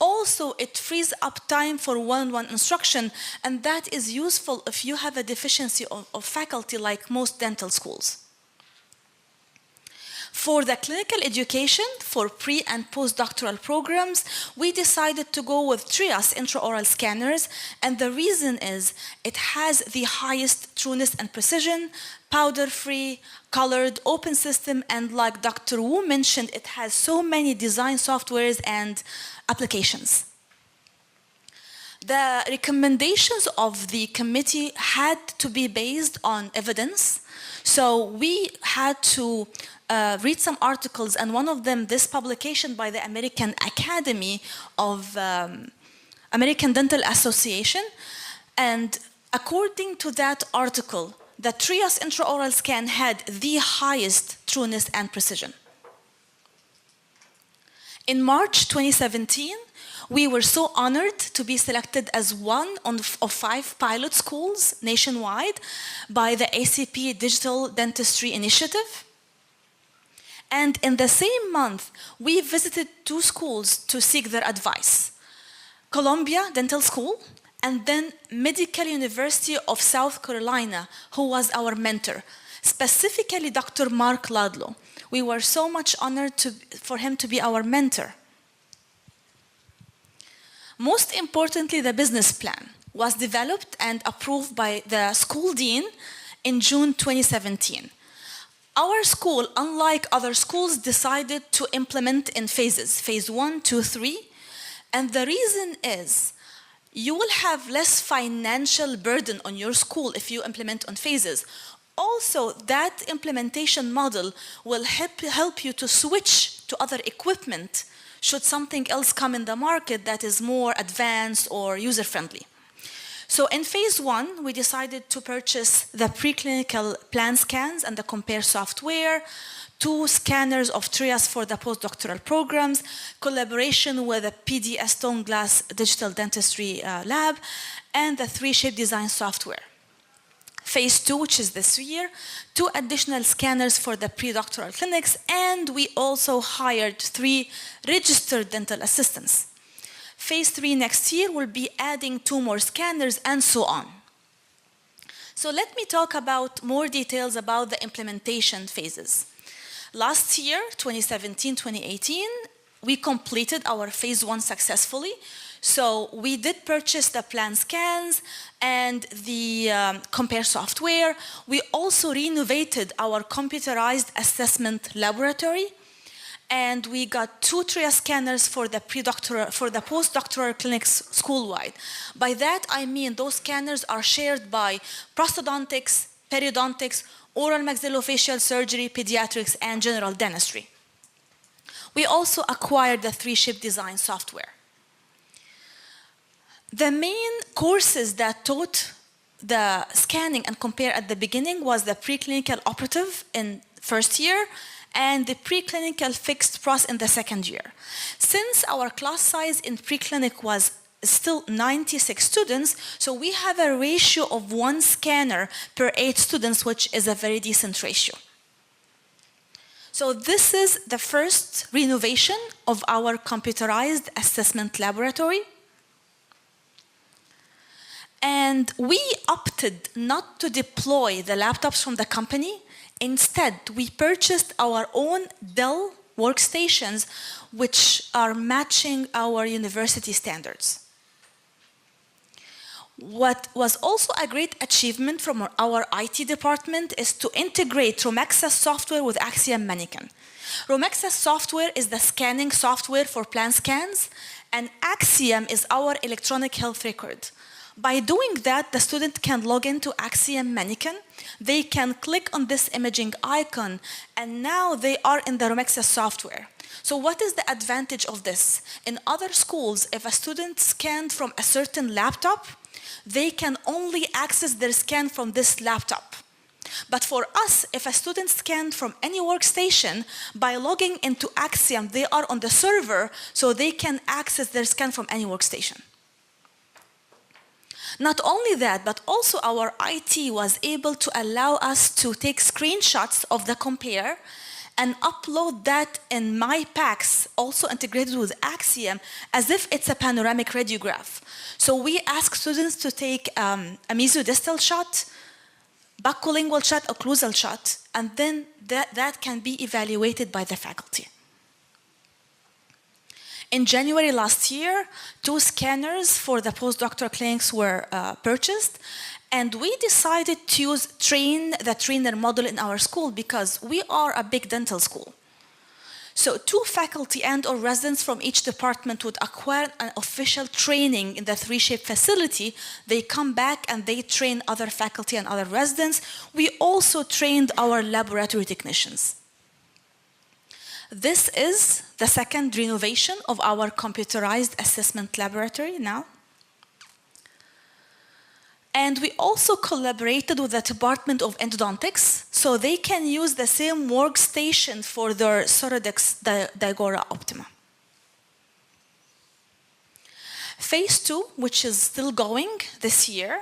Also, it frees up time for one-on-one instruction, and that is useful if you have a deficiency of faculty like most dental schools. For the clinical education, for pre- and postdoctoral programs, we decided to go with Trias intraoral scanners, and the reason is it has the highest trueness and precision, powder-free, colored, open system, and like Dr. Wu mentioned, it has so many design softwares and applications. The recommendations of the committee had to be based on evidence, so we had to read some articles, and one of them, this publication by the American Academy of American Dental Association, and according to that article, the Trias intraoral scan had the highest trueness and precision. In March 2017, we were so honored to be selected as one of 5 pilot schools nationwide by the ACP Digital Dentistry Initiative. And in the same month, we visited 2 schools to seek their advice. Columbia Dental School, and then Medical University of South Carolina, who was our mentor, specifically Dr. Mark Ludlow. We were so much honored for him to be our mentor. Most importantly, the business plan was developed and approved by the school dean in June 2017. Our school, unlike other schools, decided to implement in phases, phase 1, 2, 3, and the reason is you will have less financial burden on your school if you implement on phases. Also, that implementation model will help you to switch to other equipment should something else come in the market that is more advanced or user-friendly. So in phase 1, we decided to purchase the preclinical plan scans and the compare software, 2 scanners of trias for the postdoctoral programs, collaboration with the PDS Stone Glass Digital Dentistry Lab, and the 3Shape design software. Phase 2, which is this year, 2 additional scanners for the pre-doctoral clinics, and we also hired 3 registered dental assistants. Phase 3 next year will be adding 2 more scanners, and so on. So let me talk about more details about the implementation phases. Last year, 2017-2018, we completed our phase 1 successfully. So we did purchase the plan scans and the compare software. We also renovated our computerized assessment laboratory, and we got 2 TRIA scanners for the postdoctoral clinics school-wide. By that, I mean those scanners are shared by prosthodontics, periodontics, oral maxillofacial surgery, pediatrics, and general dentistry. We also acquired the 3Shape design software. The main courses that taught the scanning and compare at the beginning was the preclinical operative in first year and the preclinical fixed pros in the second year. Since our class size in preclinic was still 96 students, so we have a ratio of 1 scanner per 8 students, which is a very decent ratio. So this is the first renovation of our computerized assessment laboratory. And we opted not to deploy the laptops from the company. Instead, we purchased our own Dell workstations, which are matching our university standards. What was also a great achievement from our IT department is to integrate Romexas software with Axiom Mannequin. Romexas software is the scanning software for plan scans, and Axiom is our electronic health record. By doing that, the student can log into Axiom Mannequin. They can click on this imaging icon, and now they are in the Romexas software. So what is the advantage of this? In other schools, if a student scanned from a certain laptop, they can only access their scan from this laptop. But for us, if a student scanned from any workstation, by logging into Axiom, they are on the server, so they can access their scan from any workstation. Not only that, but also our IT was able to allow us to take screenshots of the compare and upload that in my packs, also integrated with Axiom, as if it's a panoramic radiograph. So we ask students to take a mesodistal shot, buccolingual shot, occlusal shot, and then that can be evaluated by the faculty. In January last year, 2 scanners for the postdoctoral clinics were purchased, and we decided to use the trainer model in our school because we are a big dental school. So 2 faculty and/or residents from each department would acquire an official training in the 3Shape facility. They come back and they train other faculty and other residents. We also trained our laboratory technicians. This is the second renovation of our computerized assessment laboratory now. And we also collaborated with the Department of Endodontics, so they can use the same workstation for their Sorodex Digora Optima. Phase 2, which is still going this year,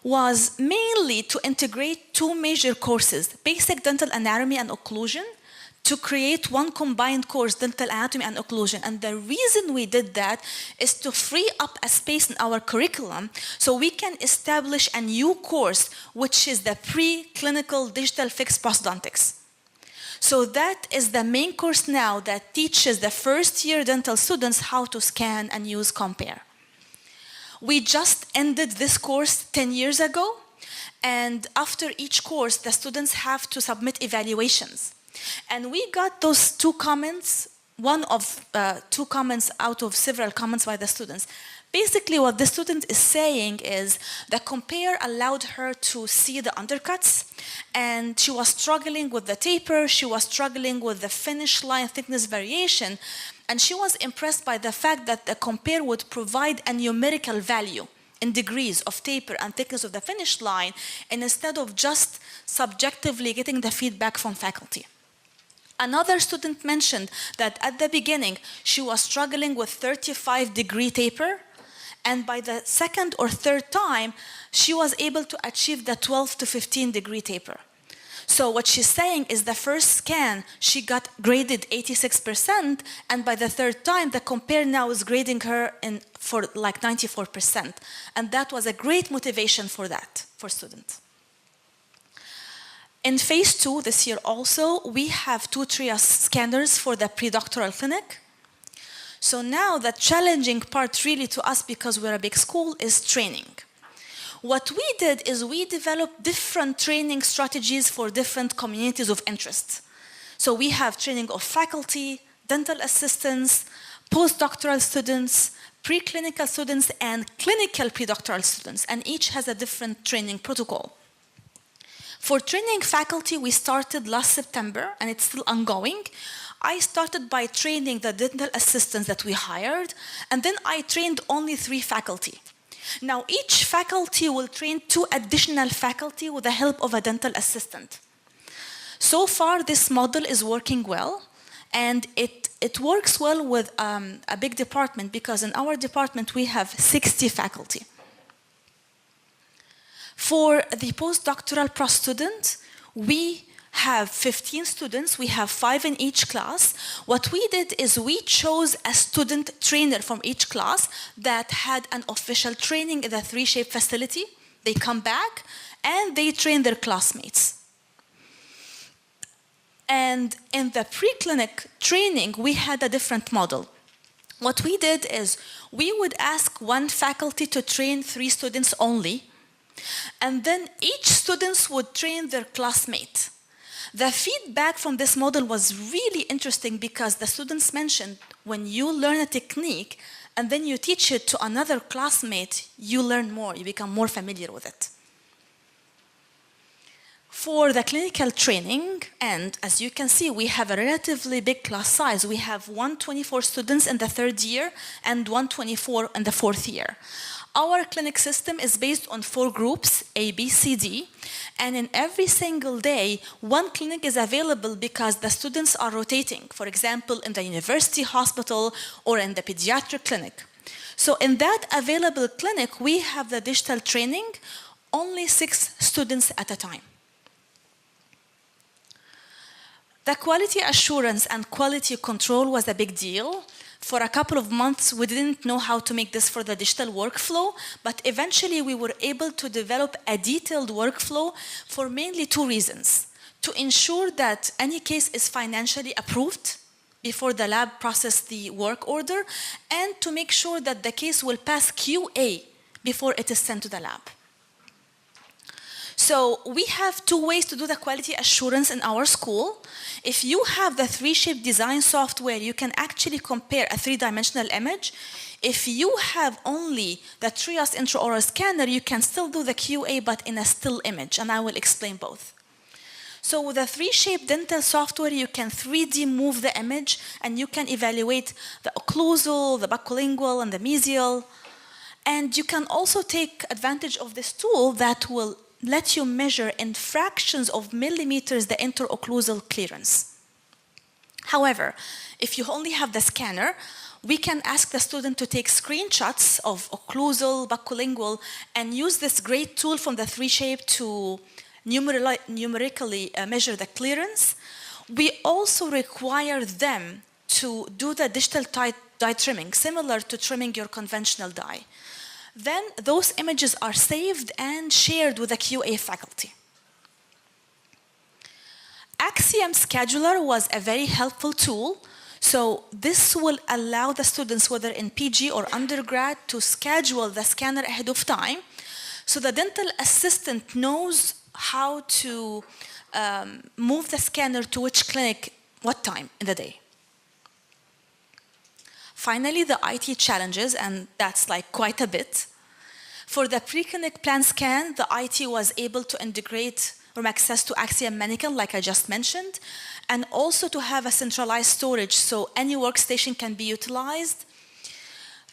was mainly to integrate 2 major courses, basic dental anatomy and occlusion, to create 1 combined course, dental anatomy and occlusion. And the reason we did that is to free up a space in our curriculum so we can establish a new course, which is the pre-clinical digital fixed prosthodontics. So that is the main course now that teaches the first-year dental students how to scan and use compare. We just ended this course 10 years ago, and after each course, the students have to submit evaluations. And we got those 2 comments, one of 2 comments out of several comments by the students. Basically, what the student is saying is the compare allowed her to see the undercuts, and she was struggling with the taper, she was struggling with the finish line thickness variation, and she was impressed by the fact that the compare would provide a numerical value in degrees of taper and thickness of the finish line, and instead of just subjectively getting the feedback from faculty. Another student mentioned that at the beginning, she was struggling with 35-degree taper, and by the second or third time, she was able to achieve the 12 to 15-degree taper. So what she's saying is the first scan, she got graded 86%, and by the third time, the compare now is grading her for like 94%. And that was a great motivation for that, for students. In phase 2 this year also, we have 2 TRIAS scanners for the pre-doctoral clinic. So now the challenging part really to us, because we're a big school, is training. What we did is we developed different training strategies for different communities of interest. So we have training of faculty, dental assistants, postdoctoral students, preclinical students, and clinical predoctoral students, and each has a different training protocol. For training faculty, we started last September, and it's still ongoing. I started by training the dental assistants that we hired, and then I trained only 3 faculty. Now, each faculty will train 2 additional faculty with the help of a dental assistant. So far, this model is working well, and it works well with a big department, because in our department, we have 60 faculty. For the postdoctoral pro student, we have 15 students. We have 5 in each class. What we did is we chose a student trainer from each class that had an official training in the 3Shape facility. They come back and they train their classmates. And in the preclinic training, we had a different model. What we did is we would ask 1 faculty to train 3 students only, and then each student would train their classmate. The feedback from this model was really interesting, because the students mentioned when you learn a technique and then you teach it to another classmate, you learn more, you become more familiar with it. For the clinical training, and as you can see, we have a relatively big class size. We have 124 students in the 3rd year and 124 in the 4th year. Our clinic system is based on 4 groups, A, B, C, D, and in every single day, 1 clinic is available because the students are rotating, for example, in the university hospital or in the pediatric clinic. So in that available clinic, we have the digital training, only 6 students at a time. The quality assurance and quality control was a big deal. For a couple of months, we didn't know how to make this for the digital workflow, but eventually we were able to develop a detailed workflow for mainly 2 reasons. To ensure that any case is financially approved before the lab processes the work order, and to make sure that the case will pass QA before it is sent to the lab. So we have 2 ways to do the quality assurance in our school. If you have the 3Shape design software, you can actually compare a 3-dimensional image. If you have only the TRIAS intraoral scanner, you can still do the QA, but in a still image, and I will explain both. So with the 3Shape dental software, you can 3D move the image, and you can evaluate the occlusal, the buccolingual, and the mesial. And you can also take advantage of this tool that will let you measure in fractions of millimeters the interocclusal clearance. However, if you only have the scanner, we can ask the student to take screenshots of occlusal, buccolingual, and use this great tool from the 3Shape to numerically measure the clearance. We also require them to do the digital die trimming, similar to trimming your conventional die. Then those images are saved and shared with the QA faculty. Axiom Scheduler was a very helpful tool. So this will allow the students, whether in PG or undergrad, to schedule the scanner ahead of time. So the dental assistant knows how to move the scanner to which clinic, what time in the day. Finally, the IT challenges, and that's like quite a bit. For the pre-clinic plan scan, the IT was able to integrate room access to Axiom Mannequin, like I just mentioned, and also to have a centralized storage so any workstation can be utilized.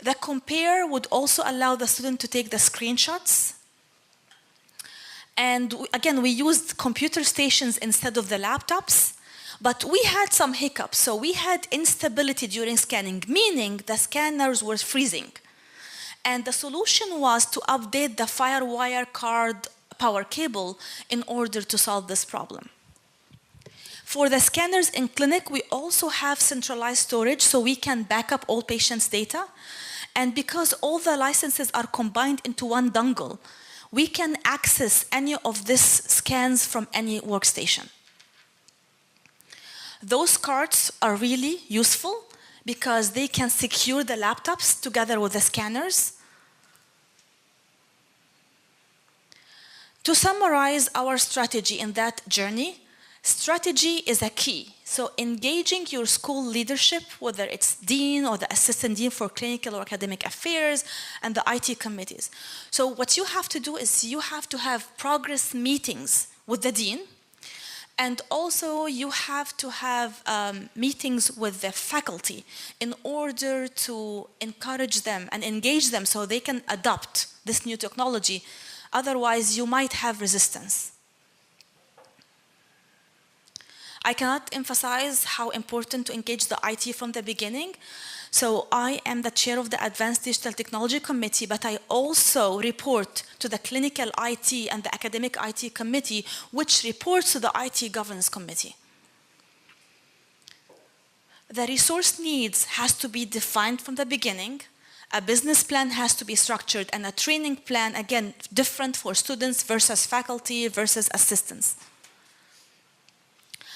The compare would also allow the student to take the screenshots. And again, we used computer stations instead of the laptops, but we had some hiccups. So we had instability during scanning, meaning the scanners were freezing. And the solution was to update the FireWire card power cable in order to solve this problem. For the scanners in clinic, we also have centralized storage so we can back up all patients' data. And because all the licenses are combined into one dongle, we can access any of these scans from any workstation. Those cards are really useful because they can secure the laptops together with the scanners. To summarize our strategy in that journey, strategy is a key. So engaging your school leadership, whether it's dean or the assistant dean for clinical or academic affairs and the IT committees. So what you have to do is you have to have progress meetings with the dean, and also you have to have meetings with the faculty in order to encourage them and engage them so they can adopt this new technology. Otherwise, you might have resistance. I cannot emphasize how important to engage the IT from the beginning. So I am the chair of the Advanced Digital Technology Committee, but I also report to the Clinical IT and the Academic IT Committee, which reports to the IT Governance Committee. The resource needs has to be defined from the beginning. A business plan has to be structured, and a training plan, again, different for students versus faculty versus assistants.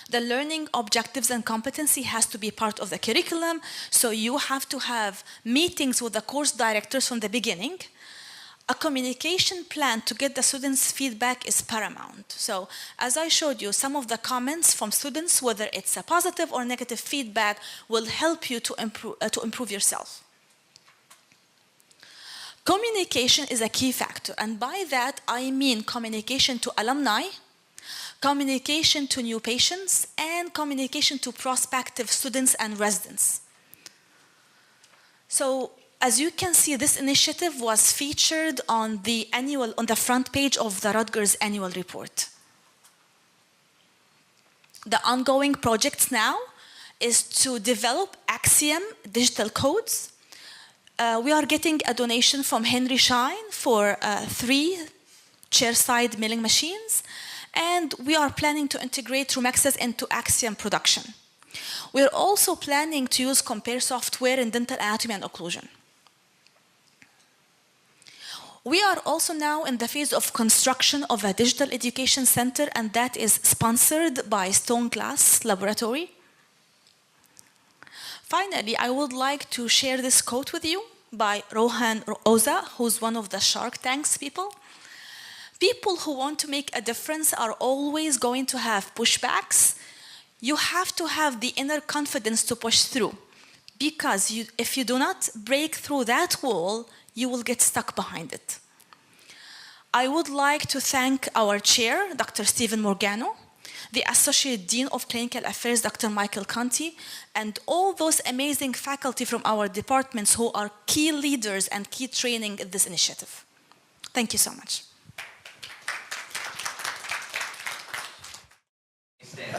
The learning objectives and competency has to be part of the curriculum, so you have to have meetings with the course directors from the beginning. A communication plan to get the students' feedback is paramount. So as I showed you, some of the comments from students, whether it's a positive or negative feedback, will help you to improve yourself. Communication is a key factor, and by that I mean communication to alumni, communication to new patients, and communication to prospective students and residents. So, as you can see, this initiative was featured on the front page of the Rutgers annual report. The ongoing projects now is to develop Axiom digital codes. We are getting a donation from Henry Schein for 3 chair-side milling machines, and we are planning to integrate Rumexes into Axiom production. We're also planning to use Compare software in dental anatomy and occlusion. We are also now in the phase of construction of a digital education center, and that is sponsored by Stone Glass Laboratory. Finally, I would like to share this quote with you by Rohan Oza, who's one of the Shark Tank's people. People who want to make a difference are always going to have pushbacks. You have to have the inner confidence to push through, because if you do not break through that wall, you will get stuck behind it. I would like to thank our chair, Dr. Stephen Morgano, the Associate Dean of Clinical Affairs, Dr. Michael Conti, and all those amazing faculty from our departments who are key leaders and key training in this initiative. Thank you so much.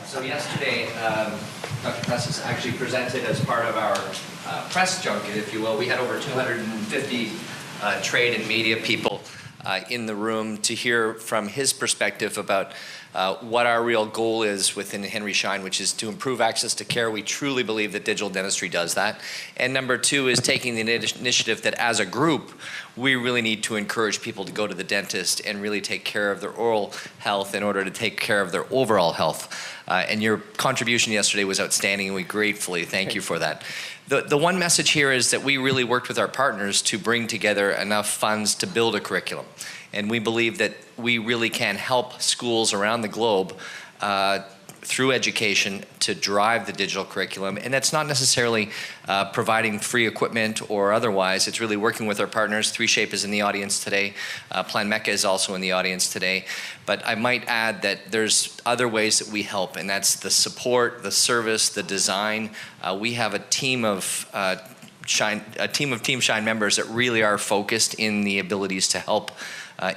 So yesterday, Dr. Press actually presented as part of our press junket, if you will. We had over 250 trade and media people in the room to hear from his perspective about what our real goal is within Henry Schein, which is to improve access to care. We truly believe that digital dentistry does that. And number 2 is taking the initiative that as a group, we really need to encourage people to go to the dentist and really take care of their oral health in order to take care of their overall health. And your contribution yesterday was outstanding, and we gratefully thank you for that. The one message here is that we really worked with our partners to bring together enough funds to build a curriculum. And we believe that we really can help schools around the globe through education to drive the digital curriculum. And that's not necessarily providing free equipment or otherwise. It's really working with our partners. 3Shape is in the audience today. Plan Mecca is also in the audience today. But I might add that there's other ways that we help, and that's the support, the service, the design. We have a team of team of Team Shine members that really are focused in the abilities to help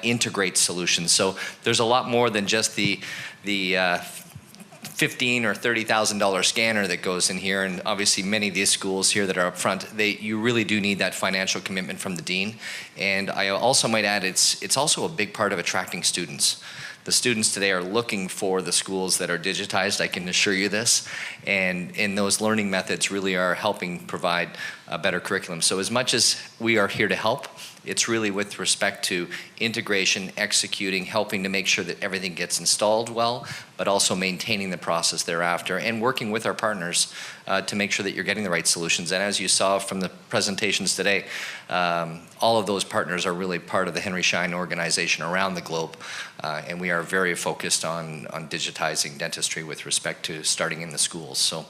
integrate solutions. So there's a lot more than just the $15,000 or $30,000 scanner that goes in here, and obviously many of these schools here that are up front, you really do need that financial commitment from the dean. And I also might add, it's also a big part of attracting students. The students today are looking for the schools that are digitized, I can assure you this, and those learning methods really are helping provide a better curriculum. So as much as we are here to help, it's really with respect to integration, executing, helping to make sure that everything gets installed well, but also maintaining the process thereafter and working with our partners to make sure that you're getting the right solutions. And as you saw from the presentations today, all of those partners are really part of the Henry Schein organization around the globe. And we are very focused on digitizing dentistry with respect to starting in the schools. So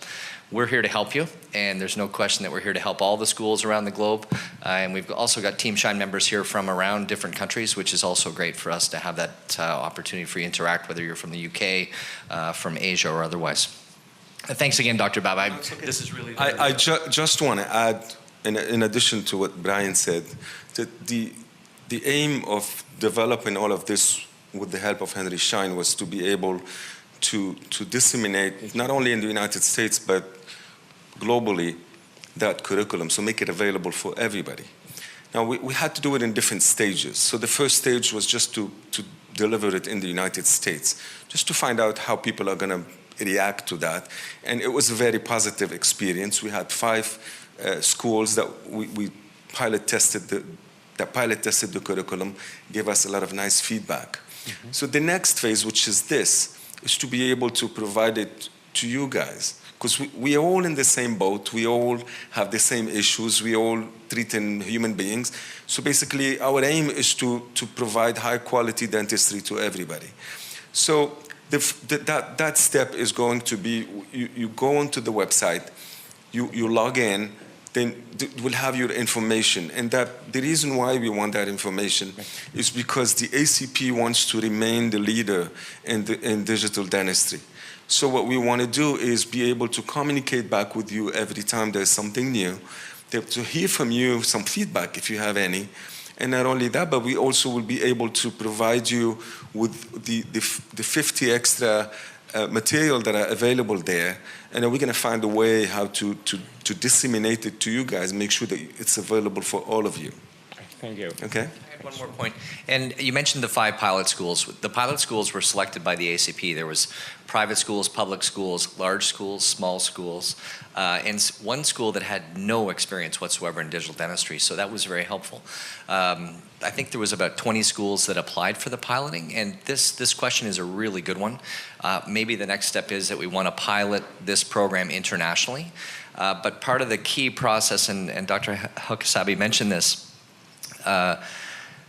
we're here to help you, and there's no question that we're here to help all the schools around the globe. And we've also got Team Shine members here from around different countries, which is also great for us to have that opportunity for you to interact, whether you're from the UK, from Asia, or otherwise. Thanks again, Dr. Baba. This is really... I just want to add, in addition to what Brian said, that the aim of developing all of this with the help of Henry Schein was to be able to disseminate, not only in the United States, but globally, that curriculum, so make it available for everybody. Now, we had to do it in different stages. So the first stage was just to deliver it in the United States, just to find out how people are going to react to that. And it was a very positive experience. We had 5 schools that we pilot tested the curriculum, gave us a lot of nice feedback. Mm-hmm. So the next phase, which is this, is to be able to provide it to you guys. Because we are all in the same boat, we all have the same issues, we all treating human beings. So basically, our aim is to provide high quality dentistry to everybody. So that step is going to be, you go onto the website, you log in, then we'll have your information. And the reason why we want that information is because the ACP wants to remain the leader in digital dentistry. So what we want to do is be able to communicate back with you every time there's something new, to hear from you some feedback if you have any. And not only that, but we also will be able to provide you with the 50 extra material that are available there. And then we're going to find a way how to disseminate it to you guys, make sure that it's available for all of you. Thank you. Okay? One more point. And you mentioned the 5 pilot schools. The pilot schools were selected by the ACP. There was private schools, public schools, large schools, small schools, and one school that had no experience whatsoever in digital dentistry. So that was very helpful. I think there was about 20 schools that applied for the piloting, and this question is a really good one. Maybe the next step is that we want to pilot this program internationally. But part of the key process, and Dr. Elkassaby mentioned this,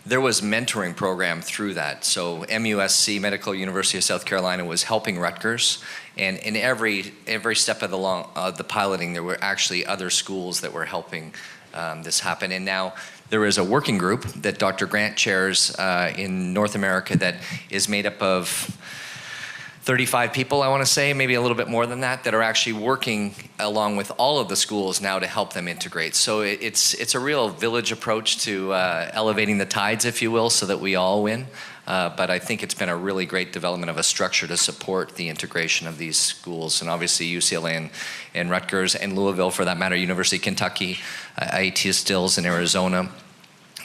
there was mentoring program through that. So MUSC, Medical University of South Carolina, was helping Rutgers. And in every step of the piloting, there were actually other schools that were helping this happen. And now there is a working group that Dr. Grant chairs in North America that is made up of 35 people, I want to say, maybe a little bit more than that, that are actually working along with all of the schools now to help them integrate. So it's a real village approach to elevating the tides, if you will, so that we all win. But I think it's been a really great development of a structure to support the integration of these schools. And obviously UCLA and Rutgers and Louisville, for that matter, University of Kentucky, IET Stills in Arizona,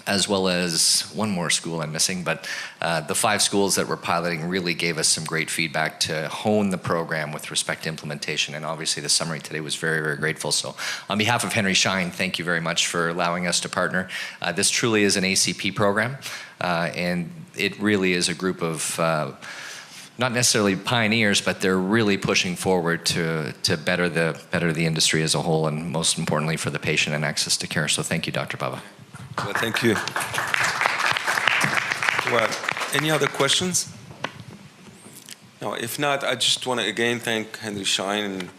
as well as one more school I'm missing, but the 5 schools that we're piloting really gave us some great feedback to hone the program with respect to implementation, and obviously the summary today was very, very grateful. So on behalf of Henry Schein, thank you very much for allowing us to partner. This truly is an ACP program, and it really is a group of not necessarily pioneers, but they're really pushing forward to better the industry as a whole, and most importantly for the patient and access to care. So thank you, Dr. Baba. Well, thank you. Well, any other questions? No, if not, I just want to again thank Henry Schein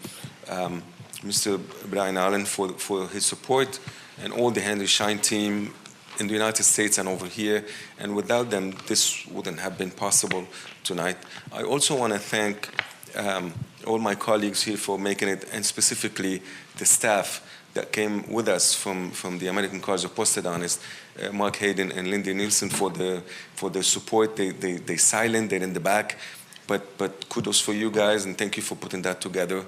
and Mr. Brian Allen for his support, and all the Henry Schein team in the United States and over here. And without them, this wouldn't have been possible tonight. I also want to thank all my colleagues here for making it, and specifically the staff. that came with us from the American College of Prosthodontists, Mark Hayden and Lindy Nielsen, for the support. They silent, they're in the back, but kudos for you guys, and thank you for putting that together.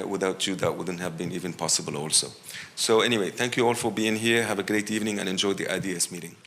Without you, that wouldn't have been even possible also. So anyway, thank you all for being here. Have a great evening and enjoy the IDS meeting.